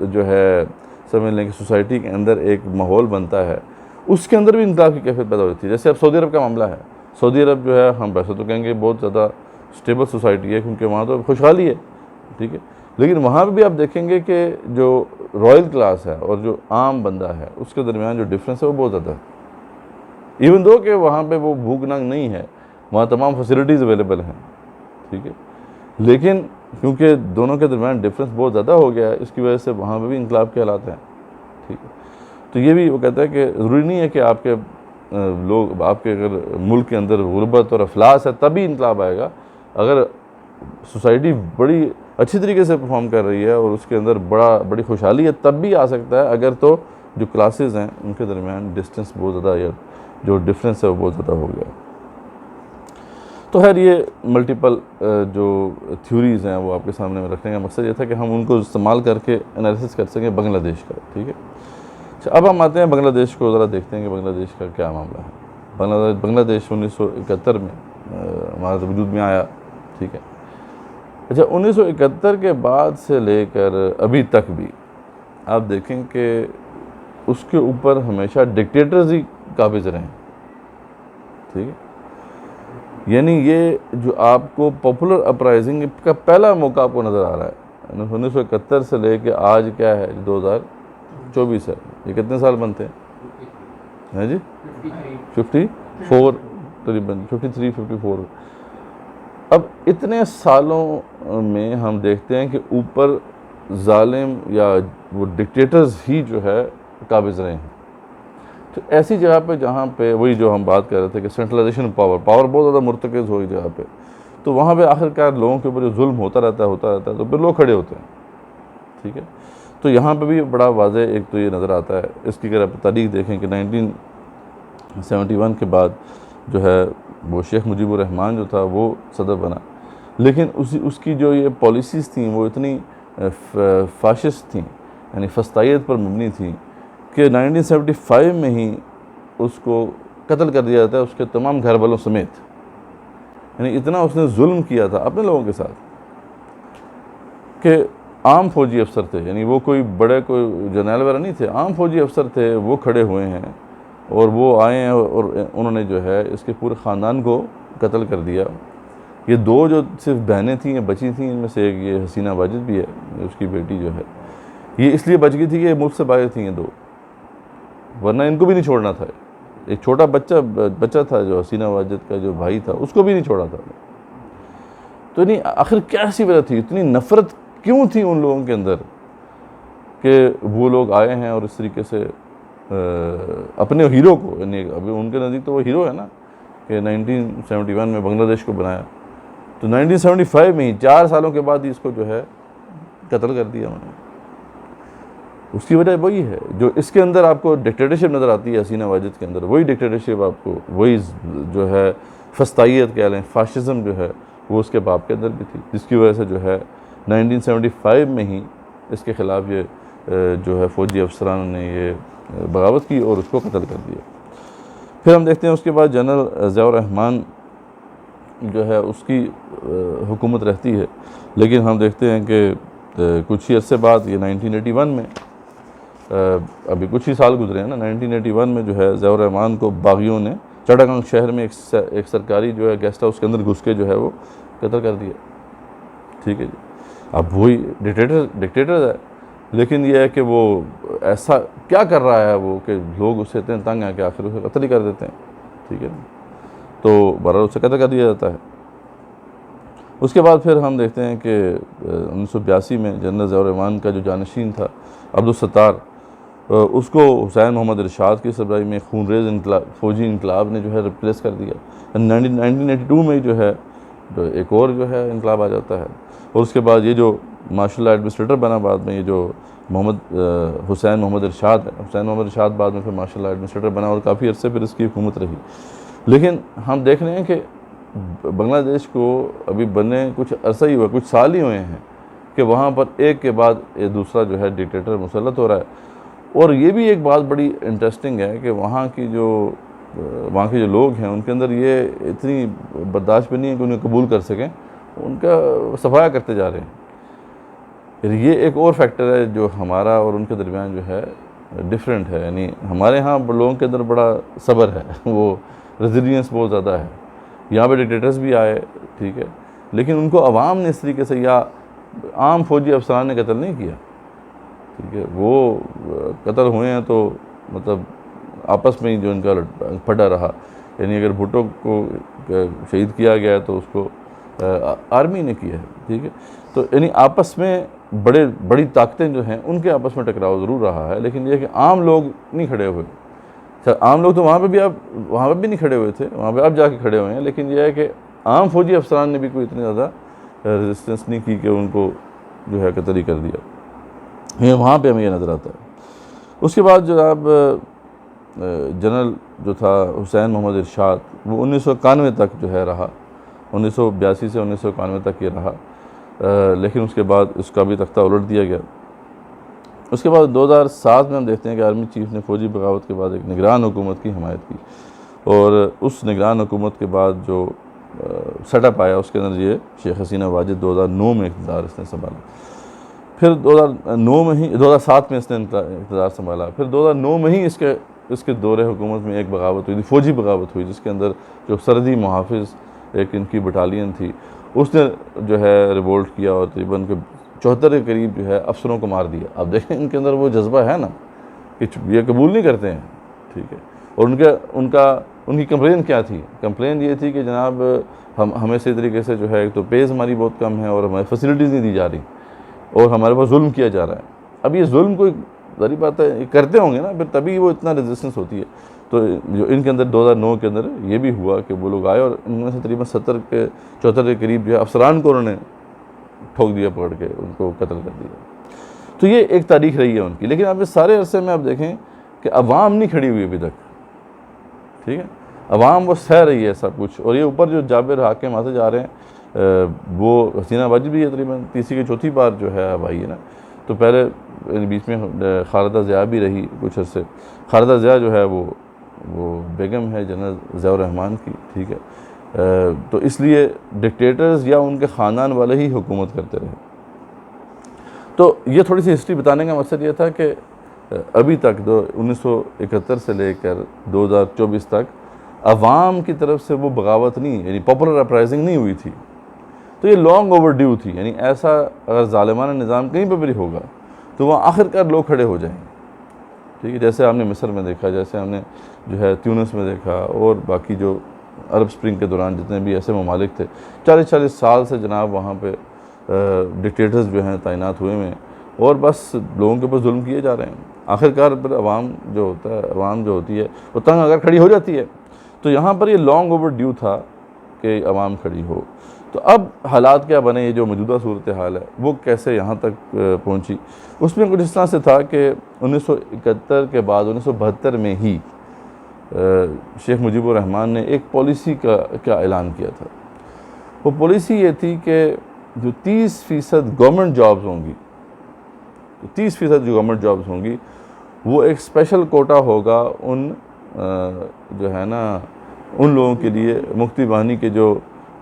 S1: जो है समझ लें कि सोसाइटी के अंदर एक माहौल बनता है, उसके अंदर भी इनकलाब की कैफियत पैदा होती है। जैसे अब सऊदी अरब का मामला है, सऊदी अरब जो है हम वैसे तो कहेंगे बहुत ज़्यादा स्टेबल सोसाइटी है क्योंकि वहाँ तो खुशहाली है, ठीक है, लेकिन वहाँ पे भी आप देखेंगे कि जो रॉयल क्लास है और जो आम बंदा है उसके दरमियान जो डिफरेंस है वो बहुत ज़्यादा है। इवन दो कि वहाँ पे वो भूख नंग नहीं है, वहाँ तमाम फैसिलिटीज़ अवेलेबल हैं, ठीक है, लेकिन क्योंकि दोनों के दरमियान डिफरेंस बहुत ज़्यादा हो गया है, इसकी वजह से वहाँ पे भी इनकलाब के हालात हैं, ठीक है। तो ये भी वो कहता है कि ज़रूरी नहीं है कि आपके लोग आपके अगर मुल्क के अंदर गुर्बत और अफलास है तभी इनकलाब आएगा। अगर सोसाइटी बड़ी अच्छी तरीके से परफॉर्म कर रही है और उसके अंदर बड़ी खुशहाली है तब भी आ सकता है, अगर तो जो क्लासेस हैं उनके दरमियान डिस्टेंस बहुत ज़्यादा या जो डिफरेंस है वो बहुत ज़्यादा हो गया। तो खैर ये मल्टीपल जो थ्योरीज़ हैं वो आपके सामने में रखने का मकसद ये था कि हम उनको इस्तेमाल करके एनालिसिस कर सकें बांग्लादेश का, ठीक है। अच्छा, अब हम आते हैं बांग्लादेश को ज़रा देखते हैं कि बांग्लादेश का क्या मामला है। बांग्लादेश 1971 में हमारे वजूद में आया, ठीक है। अच्छा, 1971 के बाद से लेकर अभी तक भी आप देखें कि उसके ऊपर हमेशा डिक्टेटर्स ही काबिज रहे हैं, ठीक है। यानी ये जो आपको पॉपुलर अपराइजिंग का पहला मौका आपको नज़र आ रहा है 1971 से लेके आज क्या है 2024 है, ये कितने साल बनते हैं जी? 54 तकरीबन 53-54। अब इतने सालों में हम देखते हैं कि ऊपर जालिम या वो डिक्टेटर्स ही जो है काबिज रहे हैं। तो ऐसी जगह पे जहाँ पे वही जो हम बात कर रहे थे कि सेंट्रलाइजेशन पावर बहुत ज़्यादा मुर्तकज़ हो जगह पे, तो वहाँ पे आखिरकार लोगों के ऊपर जो जुल्म होता रहता है तो फिर लोग खड़े होते हैं, ठीक है। तो यहाँ पे भी बड़ा वाज़े एक तो ये नज़र आता है। इसकी अगर आप तारीख देखें कि 1971 के बाद जो है वो शेख मुजीबुर रहमान जो था वो सदर बना, लेकिन उसकी जो ये पॉलिसीज़ थी वो इतनी फाशिस्ट थी, यानी फस्तायत पर मबनी थी कि 1975 में ही उसको कत्ल कर दिया जाता है उसके तमाम घर वालों समेत। यानी इतना उसने जुल्म किया था अपने लोगों के साथ कि आम फौजी अफसर थे, यानी वो कोई जर्नल वगैरह नहीं थे, आम फौजी अफसर थे, वो खड़े हुए हैं और वो आए हैं और उन्होंने जो है इसके पूरे ख़ानदान को कत्ल कर दिया। ये दो जो सिर्फ बहनें थी बची थी, इनमें से एक ये हसीना वाजिद भी है, उसकी बेटी जो है ये इसलिए बच गई थी कि मुल्क से बाहर थी ये दो, वरना इनको भी नहीं छोड़ना था। एक छोटा बच्चा था जो हसीना वाजिद का जो भाई था, उसको भी नहीं छोड़ा था। तो नहीं, आखिर क्या ऐसी वजह थी, इतनी नफ़रत क्यों थी उन लोगों के अंदर कि वो लोग आए हैं और इस तरीके से अपने हीरो को, यानी अभी उनके नज़दीक तो वो हीरो है ना कि 1971 में बांग्लादेश को बनाया, तो 1975 में ही 4 सालों के बाद ही इसको जो है कत्ल कर दिया उन्होंने। उसकी वजह वही है जो इसके अंदर आपको डिक्टेटरशिप नज़र आती है हसीना वाजिद के अंदर, वही डिक्टेटरशिप आपको, वही जो है फस्तायत कह लें, फाशिज़म जो है वो उसके बाप के अंदर भी थी, जिसकी वजह से जो है 1975 में ही इसके ख़िलाफ़ ये जो है फ़ौजी अफसरान ने ये बगावत की और उसको कत्ल कर दिया। फिर हम देखते हैं उसके बाद जनरल ज़ियाउर रहमान जो है उसकी हुकूमत रहती है, लेकिन हम देखते हैं कि कुछ ही अरसे बाद ये 1981 में अभी कुछ ही साल गुजरे हैं ना, 1981 में जो है ज़ियाउर रहमान को बागियों ने चटागांग शहर में एक सरकारी जो है गेस्ट हाउस के अंदर घुस के जो है वो कत्ल कर दिया, ठीक है जी। अब वही डिक्टेटर है, लेकिन ये है कि वो ऐसा क्या कर रहा है वो कि लोग उससे इतने तंग हैं कि आखिर उसे कत्ल ही कर देते हैं, ठीक है ना। तो बहरहाल उसे कत्ल कर दिया जाता है। उसके बाद फिर हम देखते हैं कि 1982 में जनरल ज़ियाउर रहमान का जो जानशीन था अब्दुल सत्तार, उसको हुसैन मोहम्मद इरशाद की सरबराही में खूनरेज़ फ़ौजी इनकलाब ने जो है रिप्लेस कर दिया। 1982 में जो है तो एक और जो है इनकलाब आ जाता है। और उसके बाद ये जो माशाल्लाह एडमिनिस्ट्रेटर बना बाद में, ये जो हुसैन मोहम्मद इरशाद है, हुसैन मोहम्मद इरशाद बाद में फिर माशाल्लाह एडमिनिस्ट्रेटर बना और काफ़ी अरसे फिर इसकी हुकूमत रही। लेकिन हम देख रहे हैं कि बांग्लादेश को अभी बने कुछ अरसा ही हुआ, कुछ साल ही हुए हैं कि वहाँ पर एक के बाद एक दूसरा जो है डिक्टेटर मुसल्लत हो रहा है। और ये भी एक बात बड़ी इंटरेस्टिंग है कि वहाँ के जो लोग हैं उनके अंदर ये इतनी बर्दाश्त भी नहीं है कि उन्हें कबूल कर सकें, उनका सफाया करते जा रहे हैं। ये एक और फैक्टर है जो हमारा और उनके दरमियान जो है डिफरेंट है। यानी हमारे यहाँ लोगों के अंदर बड़ा सब्र है, वो रेजिलियंस बहुत ज़्यादा है। यहाँ पे डिक्टेटर्स भी आए, ठीक है, लेकिन उनको अवाम ने इस तरीके से या आम फौजी अफसरान ने कत्ल नहीं किया, ठीक है। वो कत्ल हुए हैं तो मतलब आपस में ही जो इनका फटा रहा। यानी अगर भुट्टो को शहीद किया गया है तो उसको आर्मी ने किया है, ठीक है। तो यानी आपस में बड़ी ताकतें जो हैं उनके आपस में टकराव ज़रूर रहा है, लेकिन ये कि आम लोग नहीं खड़े हुए। आम लोग तो वहाँ पे भी नहीं खड़े हुए थे, वहाँ पे अब जाके खड़े हुए हैं, लेकिन यह है कि आम फौजी अफसरान ने भी कोई इतनी ज़्यादा रेजिस्टेंस नहीं की कि उनको जो है कत्ल ही कर दिया। ये वहाँ पे हमें यह नज़र आता है। उसके बाद जनाब जनरल जो था हुसैन मोहम्मद इरशाद, वो 1991 तक जो है रहा, 1982 से 1991 तक ये रहा। लेकिन उसके बाद उसका भी तख्ता उलट दिया गया। उसके बाद 2007 में हम देखते हैं कि आर्मी चीफ ने फ़ौजी बगावत के बाद एक निगरान हुकूमत की हिमायत की, और उस निगरान हुकूमत के बाद जो सेटअप आया उसके अंदर ये शेख हसीना वाजिद 2009 में इक़्तिदार इसने संभाला। फिर 2007 में इसने इक़्तिदार संभाला। फिर 2009 में ही इसके दौरे हुकूमत में एक बगावत हुई थी, फ़ौजी बगावत हुई, जिसके अंदर जो सरहदी मुहाफ़िज़ एक इनकी बटालियन थी उसने जो है रिवोल्ट किया और तकरीबन के 74 के करीब जो है अफसरों को मार दिया। अब देखें इनके अंदर वो जज्बा है ना कि ये कबूल नहीं करते हैं, ठीक है। और उनकी कंप्लेन क्या थी? कंप्लेन ये थी कि जनाब हमें सही तरीके से जो है एक तो पेज़ हमारी बहुत कम है और हमारी फैसिलिटीज़ नहीं दी जा रही और हमारे पास जुल्म किया जा रहा है। अब ये जुल्म कोई ज़री बात है, करते होंगे ना, फिर तभी वो इतना रेजिस्टेंस होती है। तो जो इनके अंदर 2009 के अंदर ये भी हुआ कि वो लोग आए और इनमें से तकरीबन 74 के करीब जो है अफसरान को उन्होंने ठोक दिया, पकड़ के उनको कत्ल कर दिया। तो ये एक तारीख रही है उनकी। लेकिन आप इस सारे अरसे में आप देखें कि अवाम नहीं खड़ी हुई अभी तक, ठीक है। अवाम वो सह रही है सब कुछ। और ये ऊपर जो जाबिर हाकिम आते जा रहे हैं, वो हसीना वाजिद भी है तकरीबन तीसरी की चौथी बार जो है अब आई है ना। तो पहले बीच में खालिदा ज़िया भी रही कुछ अरसे। खालिदा ज़िया जो है वो बेगम है जनरल ज़ियाउर रहमान की, ठीक है। तो इसलिए डिक्टेटर्स या उनके ख़ानदान वाले ही हुकूमत करते रहे। तो ये थोड़ी सी हिस्ट्री बताने का मकसद ये था कि अभी तक 1971 से लेकर 2024 तक अवाम की तरफ से वो बगावत नहीं, यानी पॉपुलर अपराइजिंग नहीं हुई थी। तो ये लॉन्ग ओवरड्यू थी। यानी ऐसा अगर ज़ालिमाना निज़ाम कहीं पर भी होगा तो वहाँ आखिरकार लोग खड़े हो जाएंगे, ठीक है। जैसे हमने मिस्र में देखा, जैसे हमने जो है ट्यूनिस में देखा, और बाकी जो अरब स्प्रिंग के दौरान जितने भी ऐसे ममालिक थे, 40-40 साल से जनाब वहाँ पे डिक्टेटर्स जो हैं तैनात हुए हैं और बस लोगों के ऊपर जुल्म किए जा रहे हैं। आखिरकार पर अवाम जो होती है वो तंग अगर खड़ी हो जाती है। तो यहाँ पर ये लॉन्ग ओवरड्यू था कि अवाम खड़ी हो। तो अब हालात क्या बने, ये जो मौजूदा सूरत हाल है वो कैसे यहाँ तक पहुँची, उसमें कुछ इस तरह से था कि 1971 के बाद 1972 में ही शेख मुजीबुर रहमान ने एक पॉलिसी का ऐलान किया था। वो पॉलिसी ये थी कि जो 30% गवर्नमेंट जॉब्स होंगी, तो 30% जो गवर्नमेंट जॉब्स होंगी वो एक स्पेशल कोटा होगा उन जो है ना उन लोगों के लिए, मुक्ति बाहिनी के जो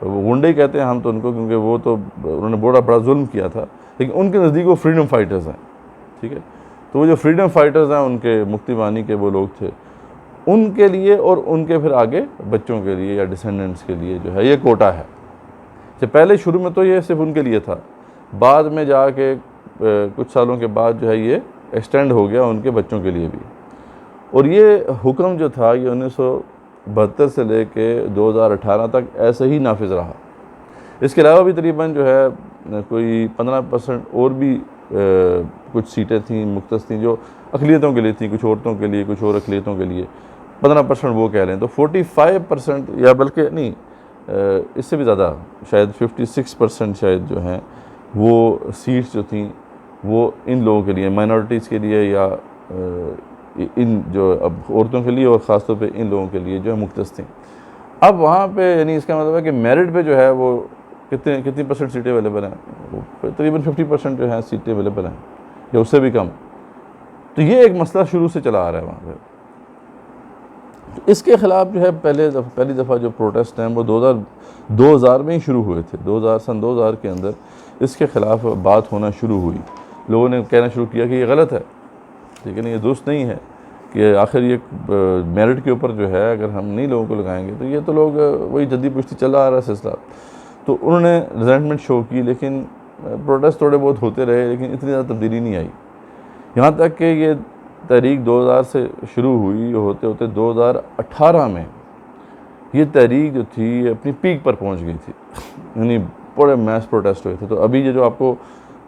S1: गुंडे कहते हैं हम तो उनको, क्योंकि वो तो उन्होंने बड़ा जुल्म किया था, लेकिन उनके नज़दीक वो फ्रीडम फाइटर्स हैं, ठीक है। तो वो जो फ्रीडम फाइटर्स हैं उनके मुक्ति बाहिनी के वो लोग थे, उनके लिए और उनके फिर आगे बच्चों के लिए या डिसेंडेंट्स के लिए जो है ये कोटा है। तो पहले शुरू में तो ये सिर्फ उनके लिए था, बाद में जाके कुछ सालों के बाद जो है ये एक्सटेंड हो गया उनके बच्चों के लिए भी। और ये हुक्म जो था ये 1972 से लेके 2018 तक ऐसे ही नाफिज रहा। इसके अलावा भी तकरीबन जो है कोई 15% और भी कुछ सीटें थीं मुख्तस थीं जो अक़लियतों के लिए थी, कुछ औरतों के लिए, कुछ और अक़लियतों के लिए। 15% वो कह लें तो 45% या बल्कि नहीं इससे भी ज़्यादा शायद 56% शायद जो हैं वो सीट्स जो थी वो इन लोगों के लिए, माइनॉरिटीज़ के लिए या इन जो अब औरतों के लिए और ख़ास तौर पे इन लोगों के लिए जो है मुख्तस थी। अब वहाँ पे यानी इसका मतलब है कि मेरिट पे जो है वो कितनी परसेंट सीटें अवेलेबल हैं, तकरीबन 50% जो है सीटें अवेलेबल हैं या उससे भी कम। तो ये एक मसला शुरू से चला आ रहा है वहाँ पे। तो इसके ख़िलाफ़ जो है पहली दफ़ा जो प्रोटेस्ट हैं वो 2000 में ही शुरू हुए थे। सन 2000 के अंदर इसके ख़िलाफ़ बात होना शुरू हुई। लोगों ने कहना शुरू किया कि ये गलत है, लेकिन ये दुरुस्त नहीं है कि आखिर ये मेरिट के ऊपर जो है अगर हम नहीं लोगों को लगाएंगे तो ये तो लोग वही जद्दी पुश्ती चला आ रहा है सिलसिला। तो उन्होंने रिजेंटमेंट शो की, लेकिन प्रोटेस्ट थोड़े बहुत होते रहे, लेकिन इतनी ज़्यादा तब्दीली नहीं आई। यहाँ तक कि ये तहरीक 2000 से शुरू हुई, होते होते 2018 में ये तहरीक जो थी अपनी पीक पर पहुँच गई थी, यानी बड़े मैस प्रोटेस्ट हुए थे। तो अभी ये जो आपको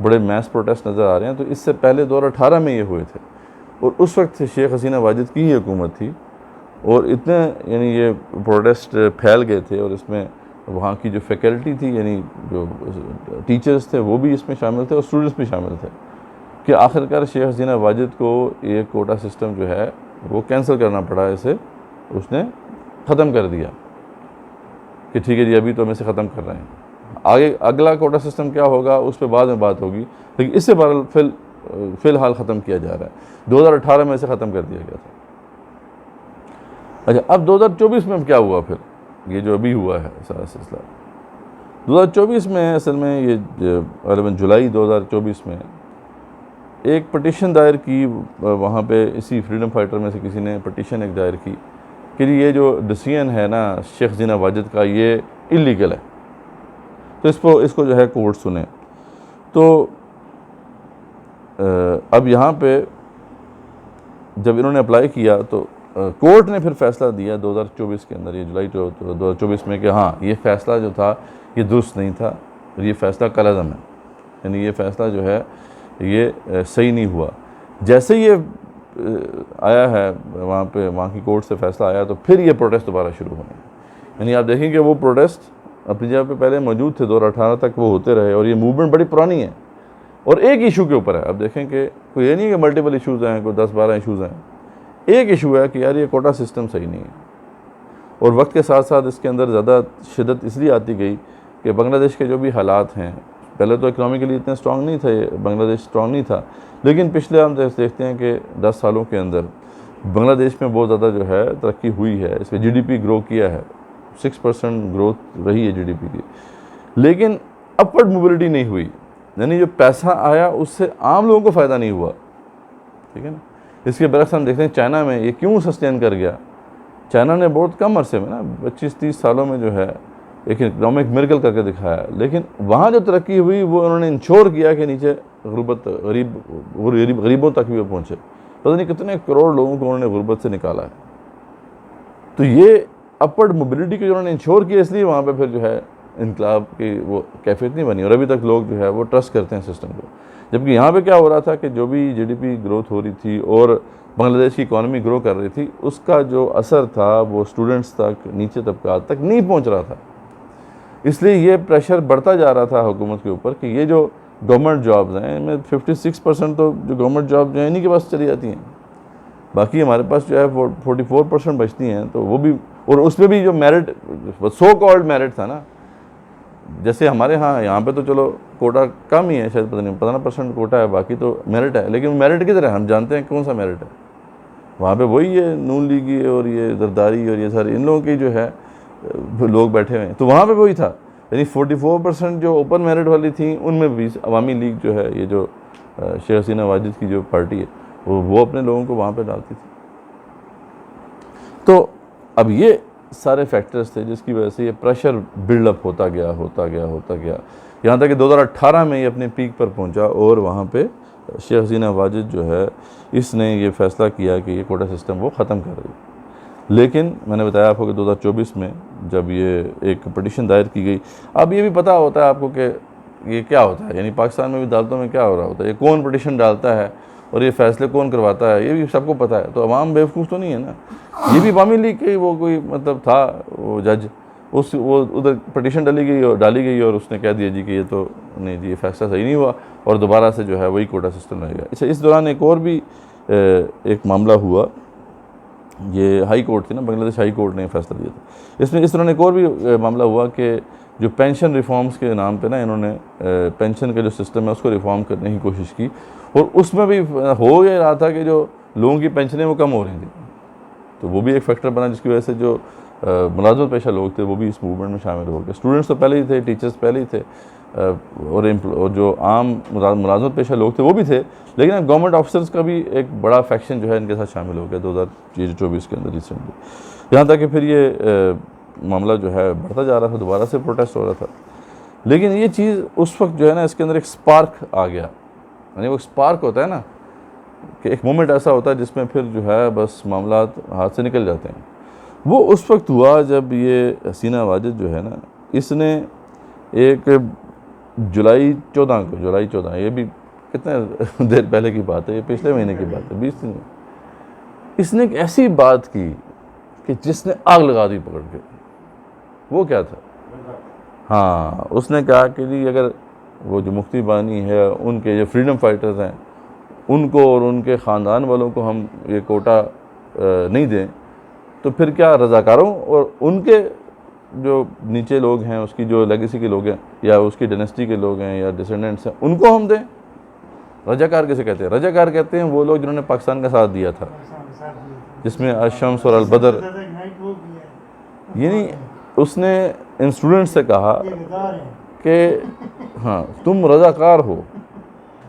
S1: बड़े मैस प्रोटेस्ट नज़र आ रहे हैं, तो इससे पहले 2018 में ये हुए थे और उस वक्त शेख हसीना वाजिद की ही हुकूमत थी और इतने यानी ये प्रोटेस्ट फैल गए थे और इसमें वहाँ की जो फैकल्टी थी यानी जो टीचर्स थे वो भी इसमें शामिल थे और स्टूडेंट्स भी शामिल थे कि आखिरकार शेख हसीना वाजिद को ये कोटा सिस्टम जो है वो कैंसिल करना पड़ा। इसे उसने ख़त्म कर दिया कि ठीक है जी अभी तो हम इसे ख़त्म कर रहे हैं, आगे अगला कोटा सिस्टम क्या होगा उस पर बाद में बात होगी, लेकिन इससे फ़िलहाल ख़त्म किया जा रहा है। 2018 में इसे ख़त्म कर दिया गया था। अच्छा, अब 2024 में क्या हुआ फिर, ये जो अभी हुआ है सारा सिलसिला 2024 में असल में ये गलबन जुलाई 2024 में एक पटिशन दायर की वहाँ पे, इसी फ्रीडम फाइटर में से किसी ने पटिशन एक दायर की कि ये जो डिसीजन है ना शेख हसीना वाजिद का ये इलीगल है, तो इसको जो है कोर्ट सुने। तो अब यहाँ पे जब इन्होंने अप्लाई किया तो कोर्ट ने फिर फ़ैसला दिया 2024 के अंदर, ये जुलाई 2024 में कि हाँ ये फ़ैसला जो था ये दुरुस्त नहीं था और ये फ़ैसला कलअज़म है, यानी ये फ़ैसला जो है ये सही नहीं हुआ। जैसे ये आया है वहाँ की कोर्ट से फ़ैसला आया तो फिर ये प्रोटेस्ट दोबारा शुरू होने, यानी आप देखें कि वो प्रोटेस्ट अपनी जगह पे पहले मौजूद थे, 2018 तक वो होते रहे और ये मूवमेंट बड़ी पुरानी है और एक इशू के ऊपर है। अब देखें कि कोई ये नहीं कि मल्टीपल इशूज़ हैं, कोई 10-12 इशूज़ हैं, एक इशू है कि यार ये कोटा सिस्टम सही नहीं है। और वक्त के साथ साथ इसके अंदर ज़्यादा शिद्दत इसलिए आती गई कि बांग्लादेश के जो भी हालात हैं, पहले तो इकनॉमिकली इतने स्ट्रॉन्ग नहीं था, बांग्लादेश स्ट्रॉन्ग नहीं था, लेकिन पिछले हम देखते हैं कि 10 सालों के अंदर बांग्लादेश में बहुत ज़्यादा जो है तरक्की हुई है। इसमें GDP ग्रो किया है, 6% ग्रोथ रही है GDP की, लेकिन अपवर्ड मोबिलिटी नहीं हुई, यानी जो पैसा आया उससे आम लोगों को फ़ायदा नहीं हुआ। ठीक है ना। इसके बरक्स हम देखते हैं चाइना में ये क्यों सस्टेन कर गया। चाइना ने बहुत कम अरसे में ना 25-30 सालों में जो है एक इकनॉमिक मिरेकल करके दिखाया, लेकिन वहाँ जो तरक्की हुई वो उन्होंने इंश्योर किया कि नीचे गरीबों तक भी वो पहुँचे। पता नहीं कितने करोड़ लोगों को उन्होंने गुर्बत से निकाला है। तो ये अपवर्ड मोबिलिटी को उन्होंने इंश्योर किया, इसलिए वहाँ पे फिर जो है इनकलाब की वो कैफियत नहीं बनी और अभी तक लोग जो है वो ट्रस्ट करते हैं सिस्टम को। जबकि यहाँ पे क्या हो रहा था कि जो भी GDP ग्रोथ हो रही थी और बांग्लादेश की इकॉनमी ग्रो कर रही थी, उसका जो असर था वो स्टूडेंट्स तक, नीचे तबकात तक नहीं पहुँच रहा था। इसलिए ये प्रेशर बढ़ता जा रहा था हुकूमत के ऊपर कि ये जो गवर्नमेंट जॉब्स हैं इनमें 56% तो जो गवर्नमेंट जॉब जो है इन्हीं के पास चली जाती हैं, बाकी हमारे पास जो है 44% बचती हैं। तो वो भी, और उसमें भी जो मेरिट, सो कॉल्ड मेरिट था ना, जैसे हमारे यहाँ पे तो चलो कोटा कम ही है, शायद पता नहीं 15% कोटा है, बाकी तो मेरिट है, लेकिन मेरिट की तरह हम जानते हैं कौन सा मेरिट है। वहाँ पे वही है नून लीगी और ये जरदारी और ये सारे इन लोगों की जो है लोग बैठे हुए हैं, तो वहाँ पे वही था। यानी 44% जो ओपन मेरिट वाली थी उनमें भी अवामी लीग जो है, ये जो शेख हसीना वाजिद की जो पार्टी है वो अपने लोगों को वहाँ पे डालती थी। तो अब ये सारे फैक्टर्स थे जिसकी वजह से ये प्रेशर बिल्डअप होता गया, यहाँ तक कि 2018 में ये अपने पीक पर पहुँचा और वहाँ पे शेख हसीना वाजिद जो है इसने ये फ़ैसला किया कि ये कोटा सिस्टम वो ख़त्म कर रही। लेकिन मैंने बताया आपको कि 2024 में जब ये एक पटिशन दायर की गई, अब ये भी पता होता है आपको कि ये क्या होता है, यानी पाकिस्तान में भी अदालतों में क्या हो रहा होता है, ये कौन पटिशन डालता है और ये फ़ैसले कौन करवाता है, ये भी सबको पता है। तो अवाम बेवकूफ़ तो नहीं है ना, ये भी अवामी लीग के वो कोई मतलब था वो जज, वो उधर पटिशन डाली गई और उसने कह दिया जी कि ये तो नहीं जी, ये फैसला सही नहीं हुआ और दोबारा से जो है वही कोटा सिस्टम रहेगा। अच्छा, इस दौरान एक और भी एक मामला हुआ, ये हाई कोर्ट थी ना, बांग्लादेश हाई कोर्ट ने फैसला दिया था। इसमें इस दौरान एक और भी मामला हुआ कि जो पेंशन रिफॉर्म्स के नाम पे ना इन्होंने पेंशन का जो सिस्टम है उसको रिफॉर्म करने की कोशिश की, और उसमें भी हो ये रहा था कि जो लोगों की पेंशनें वो कम हो रही थी। तो वो भी एक फैक्टर बना जिसकी वजह से जो मुलाजमत पेशा लोग थे वो भी इस मूवमेंट में शामिल हो गए। स्टूडेंट्स तो पहले ही थे, टीचर्स पहले ही थे, और जो आम मुलाजमत पेशा लोग थे वो भी थे, लेकिन अब गवर्नमेंट ऑफिसर्स का भी एक बड़ा फैक्शन जो है इनके साथ शामिल हो गया 2024 के अंदर रिसेंटली। यहाँ तक कि फिर ये मामला जो है बढ़ता जा रहा था, दोबारा से प्रोटेस्ट हो रहा था। लेकिन ये चीज़ उस वक्त जो है ना, इसके अंदर एक स्पार्क आ गया, यानी वो स्पार्क होता है ना कि एक मोमेंट ऐसा होता है जिसमें फिर जो है बस मामला हाथ से निकल जाते हैं। वो उस वक्त हुआ जब ये हसीना वाजिद जो है ना, इसने एक जुलाई 14, ये भी कितने देर पहले की बात है, ये पिछले महीने की बात है, 20 दिन में, इसने एक ऐसी बात की कि जिसने आग लगा दी पकड़ के। वो क्या था? हाँ, उसने कहा कि जी अगर वो जो मुफ्ती बानी है, उनके जो फ्रीडम फाइटर्स हैं, उनको और उनके ख़ानदान वालों को हम ये कोटा नहीं दें तो फिर क्या रज़ाकारों और उनके जो नीचे लोग हैं, उसकी जो लेगेसी के लोग हैं या उसकी डायनेस्टी के लोग हैं या डिसेंडेंट्स हैं, उनको हम दें? रज़ाकार किसे कहते हैं? रज़ाकार कहते हैं वो लोग जिन्होंने पाकिस्तान का साथ दिया था, जिसमें अशम्स और अलबदर। यानी उसने इन स्टूडेंट्स से कहा कि हाँ, तुम रज़ाकार हो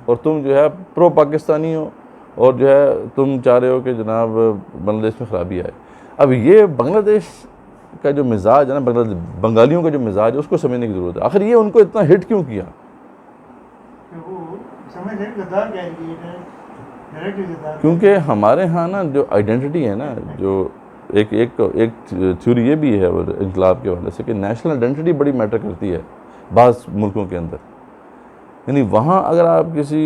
S1: और तुम जो है प्रो पाकिस्तानी हो और जो है तुम चाह रहे हो कि जनाब बांग्लादेश में ख़राबी आए। अब ये बांग्लादेश का जो मिजाज है ना, बंगालियों का जो मिजाज है, उसको समझने की ज़रूरत है। आखिर ये उनको इतना हिट क्यों किया? क्योंकि हमारे यहाँ ना जो आइडेंटिटी है ना, जो एक थ्योरी ये भी है और इनकलाब के वाले से कि नेशनल आइडेंटिटी बड़ी मैटर करती है बाज़ मुल्कों के अंदर। यानी वहाँ अगर आप किसी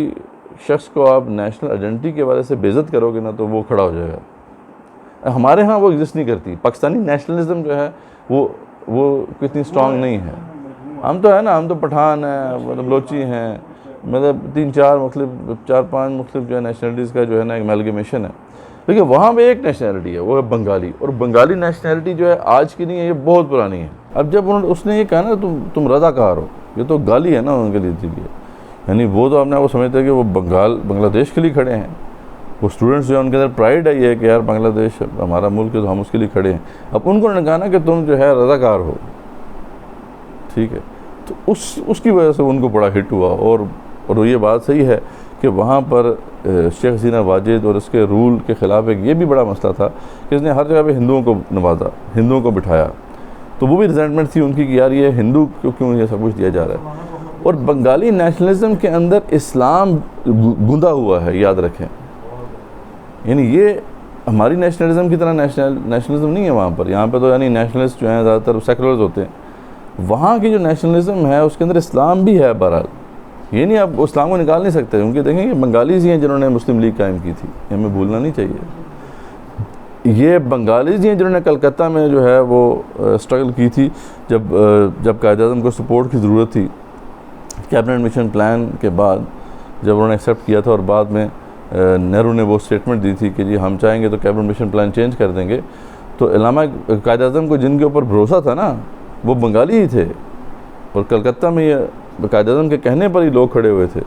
S1: शख्स को आप नेशनल आइडेंटिटी के वजह से बेइज्जत करोगे ना तो वो खड़ा हो जाएगा। हमारे यहाँ वो एग्जिस्ट नहीं करती। पाकिस्तानी नेशनलिज्म जो है वो कितनी स्ट्रांग नहीं है। हम तो है ना, हम तो पठान हैं, मतलब बलोची हैं, मतलब 4-5 मुख्तलिफ जो है नेशनलिटीज़ का जो है ना एमलगमेशन है। लेकिन वहाँ पे एक नेशनलिटी है, वो है बंगाली। और बंगाली नेशनलिटी जो है आज की नहीं है, ये बहुत पुरानी है। अब जब उसने ये कहा ना तुम रज़ाकार हो, ये तो गाली है ना उनके लिए। यानी वो तो अपने आप को समझते हैं कि वो बांग्लादेश के लिए खड़े हैं। वो स्टूडेंट्स जो है उनके अंदर प्राइड है ये कि यार बांग्लादेश हमारा मुल्क है तो हम उसके लिए खड़े हैं। अब उनको उन्होंने कहा ना कि तुम जो है रज़ाकार हो, ठीक है, तो उसकी वजह से उनको बड़ा हिट हुआ। और ये बात सही है कि वहाँ पर शेख हसीना वाजिद और इसके रूल के ख़िलाफ़ एक ये भी बड़ा मसला था कि इसने हर जगह पे हिंदुओं को नवाजा, हिंदुओं को बिठाया। तो वो भी रिजेंटमेंट थी उनकी कि यार ये हिंदू क्यों ये सब कुछ दिया जा रहा है। और बंगाली नेशनलिज्म के अंदर इस्लाम गूंदा हुआ है, याद रखें। यानी ये हमारी नेशनलिज्म की तरह नेशनलिज्म नहीं है वहाँ पर। यहाँ पे तो यानी नेशनलिस्ट जो हैं ज़्यादातर सेकुलर्स होते हैं। वहाँ की जो नेशनलिज्म है उसके अंदर इस्लाम भी है। बहरहाल ये नहीं, आप इस्लाम को निकाल नहीं सकते, क्योंकि देखें ये बंगालीज़ ही हैं जिन्होंने मुस्लिम लीग कायम की थी, हमें भूलना नहीं चाहिए। ये बंगालीज़ ही हैं जिन्होंने कलकत्ता में जो है वो स्ट्रगल की थी जब कायद-ए-आज़म को सपोर्ट की ज़रूरत थी कैबिनेट मिशन प्लान के बाद, जब उन्होंने एक्सेप्ट किया था। और बाद में नेहरू ने वो स्टेटमेंट दी थी कि जी हम चाहेंगे तो कैबिनेट मिशन प्लान चेंज कर देंगे। तो इलामा कायद-ए-आज़म को जिनके ऊपर भरोसा था ना, वो बंगाली ही थे। और कलकत्ता में ये कायद-ए-आज़म के कहने पर ही लोग खड़े हुए थे।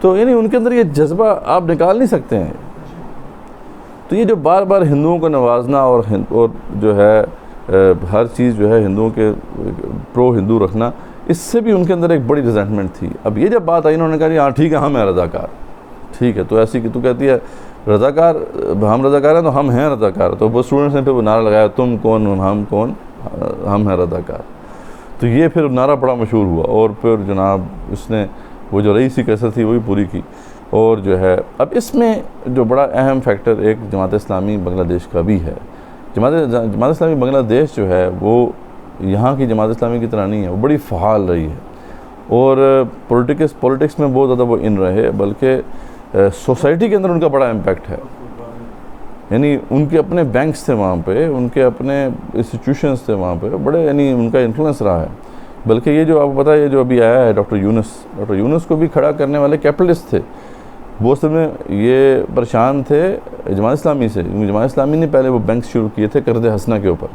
S1: तो यानी उनके अंदर ये जज्बा आप निकाल नहीं सकते हैं। तो ये जो बार बार हिंदुओं को नवाजना और जो है हर चीज़ जो है हिंदुओं के प्रो हिंदू रखना, इससे भी उनके अंदर एक बड़ी रिजेंटमेंट थी। अब ये जब बात आई, इन्होंने कहा हाँ ठीक है, हम हैं रज़ाकार, ठीक है। तो ऐसी कि तू कहती है रज़ाकार, हम रज़ाकार हैं तो हम हैं रज़ाकार। तो वो स्टूडेंट्स ने फिर वो नारा लगाया, तुम कौन हम कौन, हम हैं रज़ाकार। तो ये फिर नारा बड़ा मशहूर हुआ। और फिर जनाब इसने वो जो रईसी कसरत थी वो भी पूरी की। और जो है अब इसमें जो बड़ा अहम फैक्टर एक जमात इस्लामी बांग्लादेश का भी है। जमात इस्लामी बांग्लादेश जो है वो यहाँ की जमात इस्लामी की तरह नहीं है, वो बड़ी फ़ाल रही है। और पॉलिटिक्स में बहुत ज़्यादा वो इन रहे, बल्कि सोसाइटी के अंदर उनका बड़ा इम्पैक्ट है। यानी उनके अपने बैंक्स थे वहाँ पे, उनके अपने इंस्टीट्यूशंस थे वहाँ पे, बड़े यानी उनका इन्फ्लुएंस रहा है। बल्कि ये जो आपको पता है, ये जो अभी आया है डॉक्टर यूनुस को भी खड़ा करने वाले कैपिटलिस्ट थे। वो असल में ये परेशान थे जमात इस्लामी से, क्योंकि जमात इस्लामी ने पहले वो बैंक शुरू किए थे कर्ज़ हसना के ऊपर,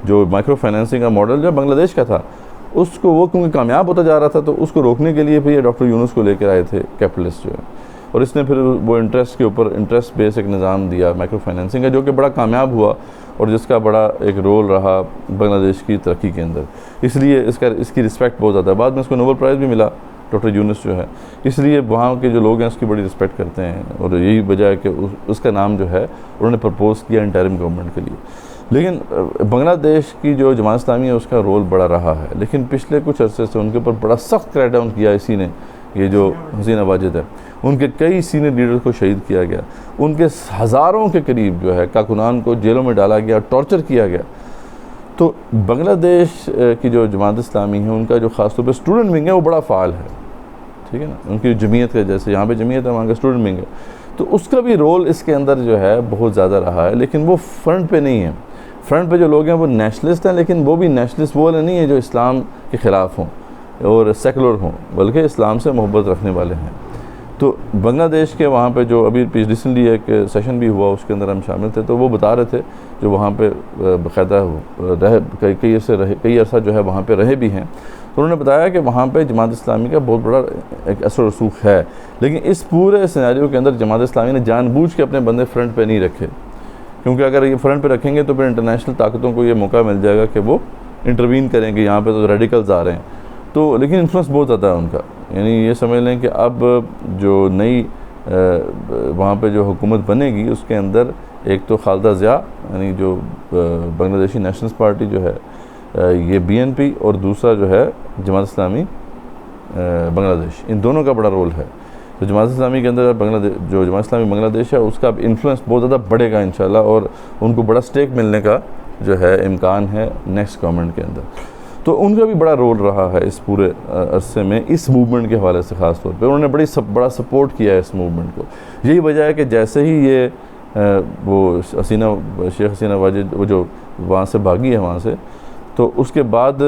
S1: जो माइक्रो फाइनेंसिंग का मॉडल जो बांग्लादेश का था, उसको वो क्योंकि कामयाब होता जा रहा था, तो उसको रोकने के लिए फिर ये डॉक्टर यूनुस को लेकर आए थे कैपिटलिस्ट जो है, और इसने फिर वो इंटरेस्ट के ऊपर इंटरेस्ट बेस एक निज़ाम दिया माइक्रो फाइनेंसिंग का, जो कि बड़ा कामयाब हुआ और जिसका बड़ा एक रोल रहा बांग्लादेश की तरक्की के अंदर। इसलिए इसकी रिस्पेक्ट बहुत ज़्यादा है। बाद में इसको नोबेल प्राइज़ भी मिला डॉक्टर यूनुस जो है, इसलिए वहाँ के जो लोग हैं उसकी बड़ी रिस्पेक्ट करते हैं, और यही वजह है कि उसका नाम जो है उन्होंने प्रपोज़ किया इंटरिम गवर्नमेंट के लिए। लेकिन बांग्लादेश की जो जमात इस्लामी है उसका रोल बड़ा रहा है, लेकिन पिछले कुछ अरसे से उनके ऊपर बड़ा सख्त क्रैकडाउन किया इसी ने, ये जो हसीना वाजिद है, उनके कई सीनियर लीडर्स को शहीद किया गया, उनके हज़ारों के करीब जो है कारकुनान को जेलों में डाला गया, टॉर्चर किया गया। तो बांग्लादेश की जो जमात इस्लामी है उनका जो ख़ास तौर पे स्टूडेंट विंग है वो बड़ा फ़ाल है, ठीक है ना। उनकी जमीयत का जैसे यहाँ पे जमीयत है, वहाँ का स्टूडेंट विंग है, तो उसका भी रोल इसके अंदर जो है बहुत ज़्यादा रहा है। लेकिन वो फ्रंट पे नहीं है। फ्रंट पे जो लोग हैं वो नेशनलिस्ट हैं, लेकिन वो भी नेशनलिस्ट वो नहीं है जो इस्लाम के ख़िलाफ़ हों और सेकुलर हों, बल्कि इस्लाम से मोहब्बत रखने वाले हैं। तो बांग्लादेश के वहाँ पे जो अभी रिसेंटली एक सेशन भी हुआ उसके अंदर हम शामिल थे, तो वो बता रहे थे जो वहाँ पे बाकायदा रहे कई अरसा जो है वहाँ पे रहे भी हैं, तो उन्होंने बताया कि वहाँ पे जमात इस्लामी का बहुत बड़ा एक असर रसूख है। लेकिन इस पूरे सिनेरियो के अंदर जमात इस्लामी ने जानबूझ के अपने बंदे फ्रंट पे नहीं रखे, क्योंकि अगर ये फ्रंट पे रखेंगे तो फिर इंटरनेशनल ताकतों को ये मौका मिल जाएगा कि वो इंटरवीन करेंगे, यहाँ पे तो रेडिकल्स आ रहे हैं। तो लेकिन इन्फ्लुएंस बहुत ज़्यादा है उनका, यानी ये समझ लें कि अब जो नई वहाँ पे जो हुकूमत बनेगी उसके अंदर एक तो खालिदा ज़िया यानी जो बांग्लादेशी नेशनलिस्ट पार्टी जो है ये BNP, और दूसरा जो है जमात इस्लामी बांग्लादेश, इन दोनों का बड़ा रोल है। तो जमात इस्लामी के अंदर जो जमात इस्लामी बांग्लादेश है उसका अब इन्फ्लुएंस बहुत ज़्यादा बढ़ेगा इंशाल्लाह, और उनको बड़ा स्टेक मिलने का जो है इम्कान है नेक्स्ट गवर्नमेंट के अंदर। तो उनका भी बड़ा रोल रहा है इस पूरे अरसे में इस मूवमेंट के हवाले से। ख़ास तौर पे उन्होंने बड़ा सपोर्ट किया है इस मूवमेंट को। यही वजह है कि जैसे ही ये वो शेख हसीना वाजिद वो जो वहाँ से भागी है वहाँ से, तो उसके बाद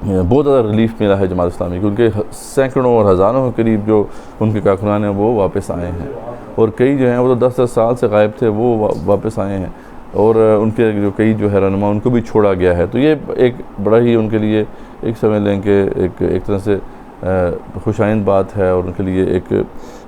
S1: बहुत ज़्यादा रिलीफ मिला है जमात इस्लामी को। उनके सैकड़ों और हज़ारों के करीब जो उनके कारकुनान हैं वो वापस आए हैं, और कई जो हैं वो तो 10-10 साल से गायब थे वो वापस आए हैं, और उनके जो कई जो है रहनुमा उनको भी छोड़ा गया है। तो ये एक बड़ा ही उनके लिए एक समझ लें कि एक तरह से खुशाइंद बात है, और उनके लिए एक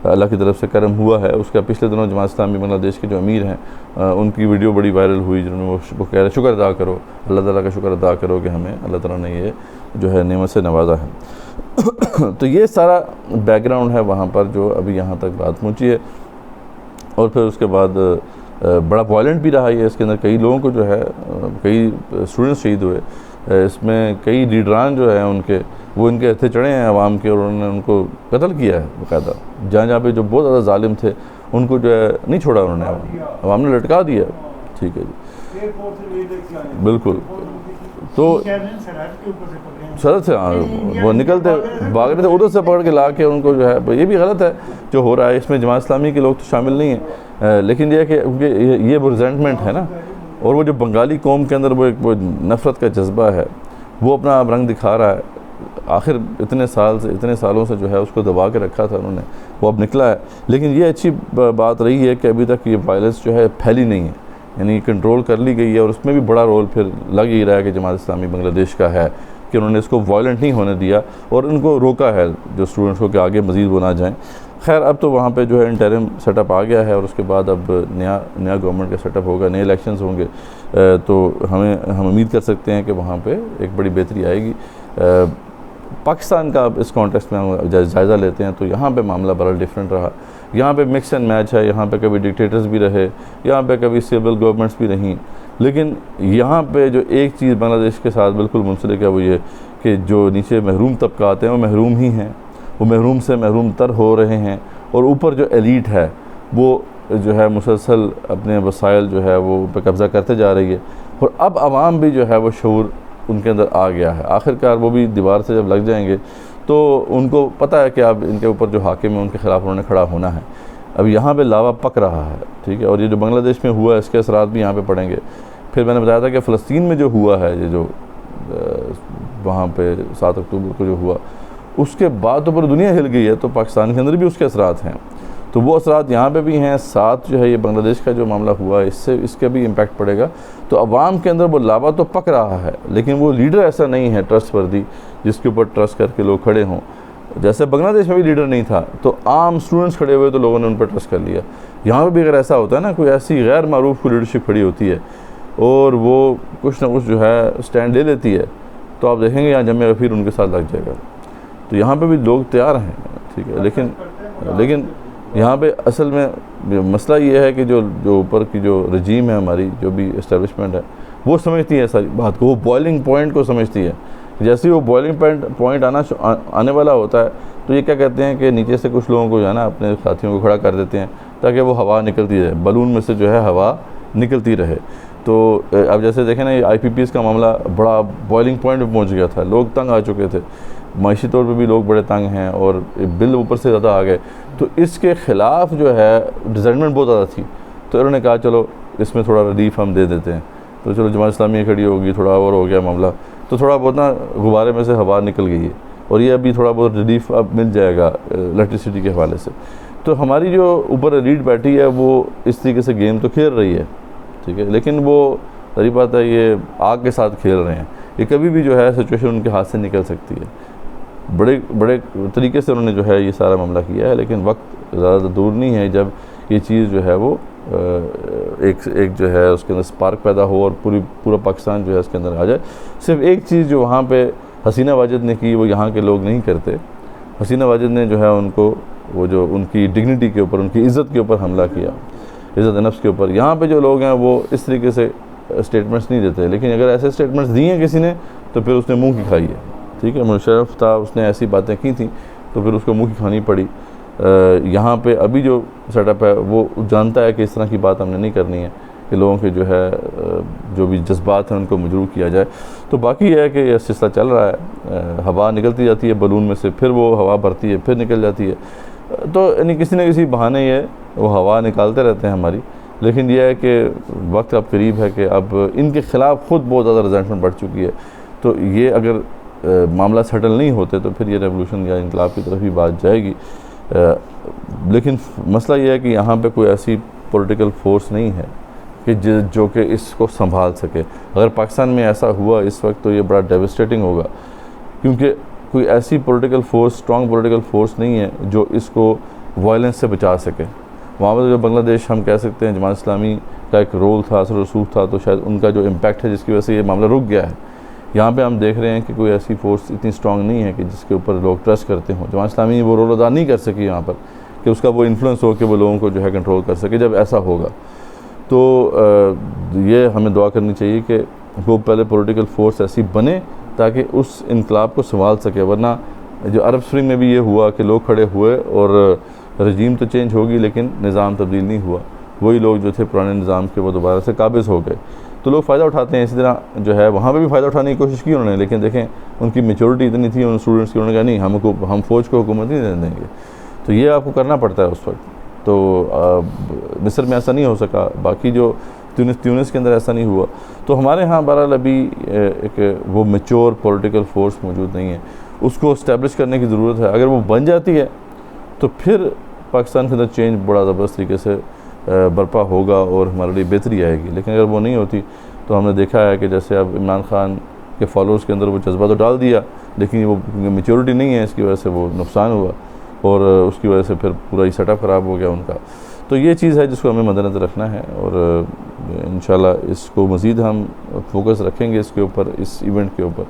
S1: अल्लाह की तरफ से करम हुआ है। उसका पिछले दिनों जमात इस्लामी बांग्लादेश के जो अमीर हैं उनकी वीडियो बड़ी वायरल हुई, जिन्होंने वो कह रहे शुक्र अदा करो, अल्लाह ताला का शुक्र अदा करो कि हमें अल्लाह ताला ने ये जो है नेमत से नवाजा है। तो ये सारा बैकग्राउंड है वहाँ पर जो अभी यहाँ तक बात पहुँची है। और फिर उसके बाद बड़ा वायलेंट भी रहा है इसके अंदर, कई लोगों को जो है कई स्टूडेंट्स शहीद हुए, इसमें कई लीडरान जो है उनके वो इनके हथे चढ़े हैं आवाम के, और उन्होंने उनको कत्ल किया है बाकायदा। जहाँ पे जो बहुत ज़्यादा जालिम थे उनको जो है नहीं छोड़ा उन्होंने, आवाम ने लटका दिया। ठीक है जी, बिल्कुल। तो सरहद से वो निकलते भाग रहे थे, उधर से पकड़ के ला के उनको जो है, ये भी गलत है जो हो रहा है। इसमें जमात इस्लामी के लोग तो शामिल नहीं हैं, लेकिन ये है कि क्योंकि ये वो रिजेंटमेंट है ना, और वो जो बंगाली कौम के अंदर वो नफ़रत का जज्बा है वो अपना अब रंग दिखा रहा है। आखिर इतने सालों से जो है उसको दबा के रखा था उन्होंने, वो अब निकला है। लेकिन ये अच्छी बात रही है कि अभी तक ये वायलेंस जो है फैली नहीं है, यानी कंट्रोल कर ली गई है। और उसमें भी बड़ा रोल फिर लग ही रहा है कि जमात इस्लामी बांग्लादेश का है कि उन्होंने इसको वायलेंट नहीं होने दिया और उनको रोका है जो स्टूडेंट्स को कि आगे मज़ीद वो ना जाएँ। खैर अब तो वहाँ पे जो है इंटरिम सेटअप आ गया है, और उसके बाद अब नया गवर्नमेंट का सेटअप होगा, नए इलेक्शंस होंगे, तो हम उम्मीद कर सकते हैं कि वहाँ पे एक बड़ी बेहतरी आएगी। पाकिस्तान का अब इस कॉन्टेक्स्ट में हम जायज़ा लेते हैं तो यहाँ पे मामला बड़ा डिफरेंट रहा। यहाँ पे मिक्स एंड मैच है, यहाँ पे कभी डिक्टेटर्स भी रहे, यहाँ पे कभी सिविल गवर्नमेंट्स भी रहीं, लेकिन यहाँ पे जो एक चीज़ बांग्लादेश के साथ बिल्कुल मुंसलिक है वो ये कि जो नीचे महरूम तबकात हैं वो महरूम ही हैं, वो महरूम से महरूम तर हो रहे हैं, और ऊपर जो एलीट है वो जो है मुसलसल अपने वसाइल जो है वो पे कब्ज़ा करते जा रही है। और अब आवाम भी जो है वो शऊर उनके अंदर आ गया है। आखिरकार वो भी दीवार से जब लग जाएंगे तो उनको पता है कि अब इनके ऊपर जो हाकिम है उनके ख़िलाफ़ उन्होंने खड़ा होना है। अब यहाँ पे लावा पक रहा है, ठीक है, और ये जो बांग्लादेश में हुआ है इसके असरात भी यहाँ पे पड़ेंगे। फिर मैंने बताया था कि फ़लस्तीन में जो हुआ है, ये जो वहाँ पे 7 अक्टूबर को जो हुआ, उसके बाद तो पूरी दुनिया हिल गई है, तो पाकिस्तान के अंदर भी उसके असरात हैं, तो वो असरात यहाँ पे भी हैं। साथ जो है ये बांग्लादेश का जो मामला हुआ, इससे इसका भी इम्पैक्ट पड़ेगा। तो अवाम के अंदर वो लावा तो पक रहा है, लेकिन वो लीडर ऐसा नहीं है ट्रस्टवर्दी जिसके ऊपर ट्रस्ट करके लोग खड़े हों। जैसे बांग्लादेश में भी लीडर नहीं था, तो आम स्टूडेंट्स खड़े हुए तो लोगों ने उन पर ट्रस्ट कर लिया। यहाँ पर भी अगर ऐसा होता है ना, कोई ऐसी गैर मारूफ कोई लीडरशिप खड़ी होती है और वो कुछ ना कुछ जो है स्टैंड ले लेती है, तो आप देखेंगे यहाँ जमे गफीर उनके साथ लग जाएगा। तो यहाँ पे भी लोग तैयार हैं, ठीक है, लेकिन यहाँ पे असल में मसला ये है कि जो ऊपर की जो रजीम है हमारी, जो भी इस्टेब्लिशमेंट है, वो समझती है सारी बात को, वो बॉइलिंग पॉइंट को समझती है। जैसे ही वो बॉइलिंग पॉइंट आने वाला होता है, तो ये क्या कहते हैं कि नीचे से कुछ लोगों को जो है ना अपने साथियों को खड़ा कर देते हैं ताकि वो हवा निकलती रहे, बलून में से जो है हवा निकलती रहे। तो अब जैसे देखें ना, ये IPPs का मामला बड़ा बॉइलिंग पॉइंट पे पहुंच गया था, लोग तंग आ चुके थे, माशी तौर पे भी लोग बड़े तंग हैं और बिल ऊपर से ज़्यादा आ गए। तो इसके ख़िलाफ़ जो है रिजल्टमेंट बहुत ज़्यादा थी, तो इन्होंने कहा चलो इसमें थोड़ा रिलीफ हम दे देते हैं। तो चलो जमात इस्लामी खड़ी होगी, थोड़ा और हो गया मामला, तो थोड़ा बहुत ना गुब्बारे में से हवा निकल गई है, और ये अभी थोड़ा बहुत रिलीफ अब मिल जाएगा इलेक्ट्रिसिटी के हवाले से। तो हमारी जो ऊपर एलीट बैठी है वो इस तरीके से गेम तो खेल रही है, ठीक है, लेकिन वो सारी बात है, ये आग के साथ खेल रहे हैं। ये कभी भी जो है सिचुएशन उनके हाथ से निकल सकती है। बड़े तरीके से उन्होंने जो है ये सारा मामला किया है, लेकिन वक्त ज़्यादा दूर नहीं है जब ये चीज़ जो है वो एक जो है उसके अंदर स्पार्क पैदा हो और पूरा पाकिस्तान जो है इसके अंदर आ जाए। सिर्फ एक चीज़ जो वहाँ पे हसीना वाजिद ने की, वो यहाँ के लोग नहीं करते। हसीना वाजिद ने जो है उनको वो जो उनकी डिग्निटी के ऊपर, उनकी इज़्ज़त के ऊपर हमला किया, इज़्ज़त नफ्स के ऊपर। यहाँ पे जो लोग हैं वो इस तरीके से स्टेटमेंट्स नहीं देते, लेकिन अगर ऐसे स्टेटमेंट्स दिए हैं किसी ने तो फिर उसने मुँह की खाई है, ठीक है। मुशर्रफ था, उसने ऐसी बातें की थी तो फिर उसको मुँह की खानी पड़ी। यहाँ पे अभी जो सेटअप है वो जानता है कि इस तरह की बात हमने नहीं करनी है कि लोगों के जो है जो भी जज्बात हैं उनको मजरूह किया जाए। तो बाकी है कि यह सिलसिला चल रहा है, हवा निकलती जाती है बलून में से, फिर वो हवा भरती है, फिर निकल जाती है। तो यानी किसी न किसी बहाने ये वो हवा निकालते रहते हैं हमारी। लेकिन यह है कि वक्त अब करीब है कि अब इनके ख़िलाफ़ ख़ुद बहुत ज़्यादा रिजेंटमेंट बढ़ चुकी है। तो ये अगर मामला सेटल नहीं होते तो फिर ये रेवोल्यूशन या इंकलाब की तरफ ही बात जाएगी। लेकिन मसला ये है कि यहाँ पे कोई ऐसी पॉलिटिकल फोर्स नहीं है कि जो कि इसको संभाल सके। अगर पाकिस्तान में ऐसा हुआ इस वक्त तो ये बड़ा डेविस्टेटिंग होगा, क्योंकि कोई ऐसी political force, strong political force नहीं है जो इसको वायलेंस से बचा सके। वहाँ पर जो बांग्लादेश हम कह सकते हैं जमात इस्लामी का एक रोल था, असर रसूख था, तो शायद उनका जो इम्पैक्ट है जिसकी वजह से ये मामला रुक गया है। यहाँ पे हम देख रहे हैं कि कोई ऐसी फोर्स इतनी स्ट्रॉन्ग नहीं है कि जिसके ऊपर लोग ट्रस्ट करते हों। जमात इस्लामी वो रोल अदा नहीं कर सकी यहाँ पर कि उसका वो इन्फ्लुएंस हो कि वो लोगों को जो है कंट्रोल कर सके। जब ऐसा होगा तो ये हमें दुआ करनी चाहिए कि वो पहले पॉलिटिकल फोर्स ऐसी बने ताकि उस इनकलाब को संभाल सके। वरना जो अरब स्प्रिंग में भी ये हुआ कि लोग खड़े हुए और रजीम तो चेंज होगी लेकिन निज़ाम तब्दील नहीं हुआ, वही लोग जो थे पुराने निज़ाम के वो दोबारा से काबिज़ हो गए। तो लोग फ़ायदा उठाते हैं। इसी तरह जो है वहाँ पे भी फ़ायदा उठाने की कोशिश की उन्होंने, लेकिन देखें उनकी मेच्योरिटी इतनी थी उन स्टूडेंट्स की, उन्होंने कहा नहीं हम फ़ौज को हुकूमत नहीं देने देंगे। तो ये आपको करना पड़ता है उस वक्त। तो मिस्र में ऐसा नहीं हो सका, बाकी जो ट्यूनिस के अंदर ऐसा नहीं हुआ। तो हमारे यहाँ बहरहाल अभी एक वो मैच्योर पॉलिटिकल फोर्स मौजूद नहीं है, उसको इस्टेब्लिश करने की ज़रूरत है। अगर वो बन जाती है तो फिर पाकिस्तान के अंदर चेंज बड़ा ज़बरदस्त तरीके से बर्पा होगा और हमारे लिए बेहतरी आएगी। लेकिन अगर वो नहीं होती तो हमने देखा है कि जैसे अब इमरान खान के फॉलोअर्स के अंदर वो जज्बा तो डाल दिया, लेकिन वो मेच्योरिटी नहीं है, इसकी वजह से वो नुकसान हुआ और उसकी वजह से फिर पूरा ही सेटअप ख़राब हो गया उनका। तो ये चीज़ है जिसको हमें मद्देनज़र रखना है और इंशाल्लाह इसको मज़ीद हम फोकस रखेंगे इसके ऊपर, इस इवेंट के ऊपर।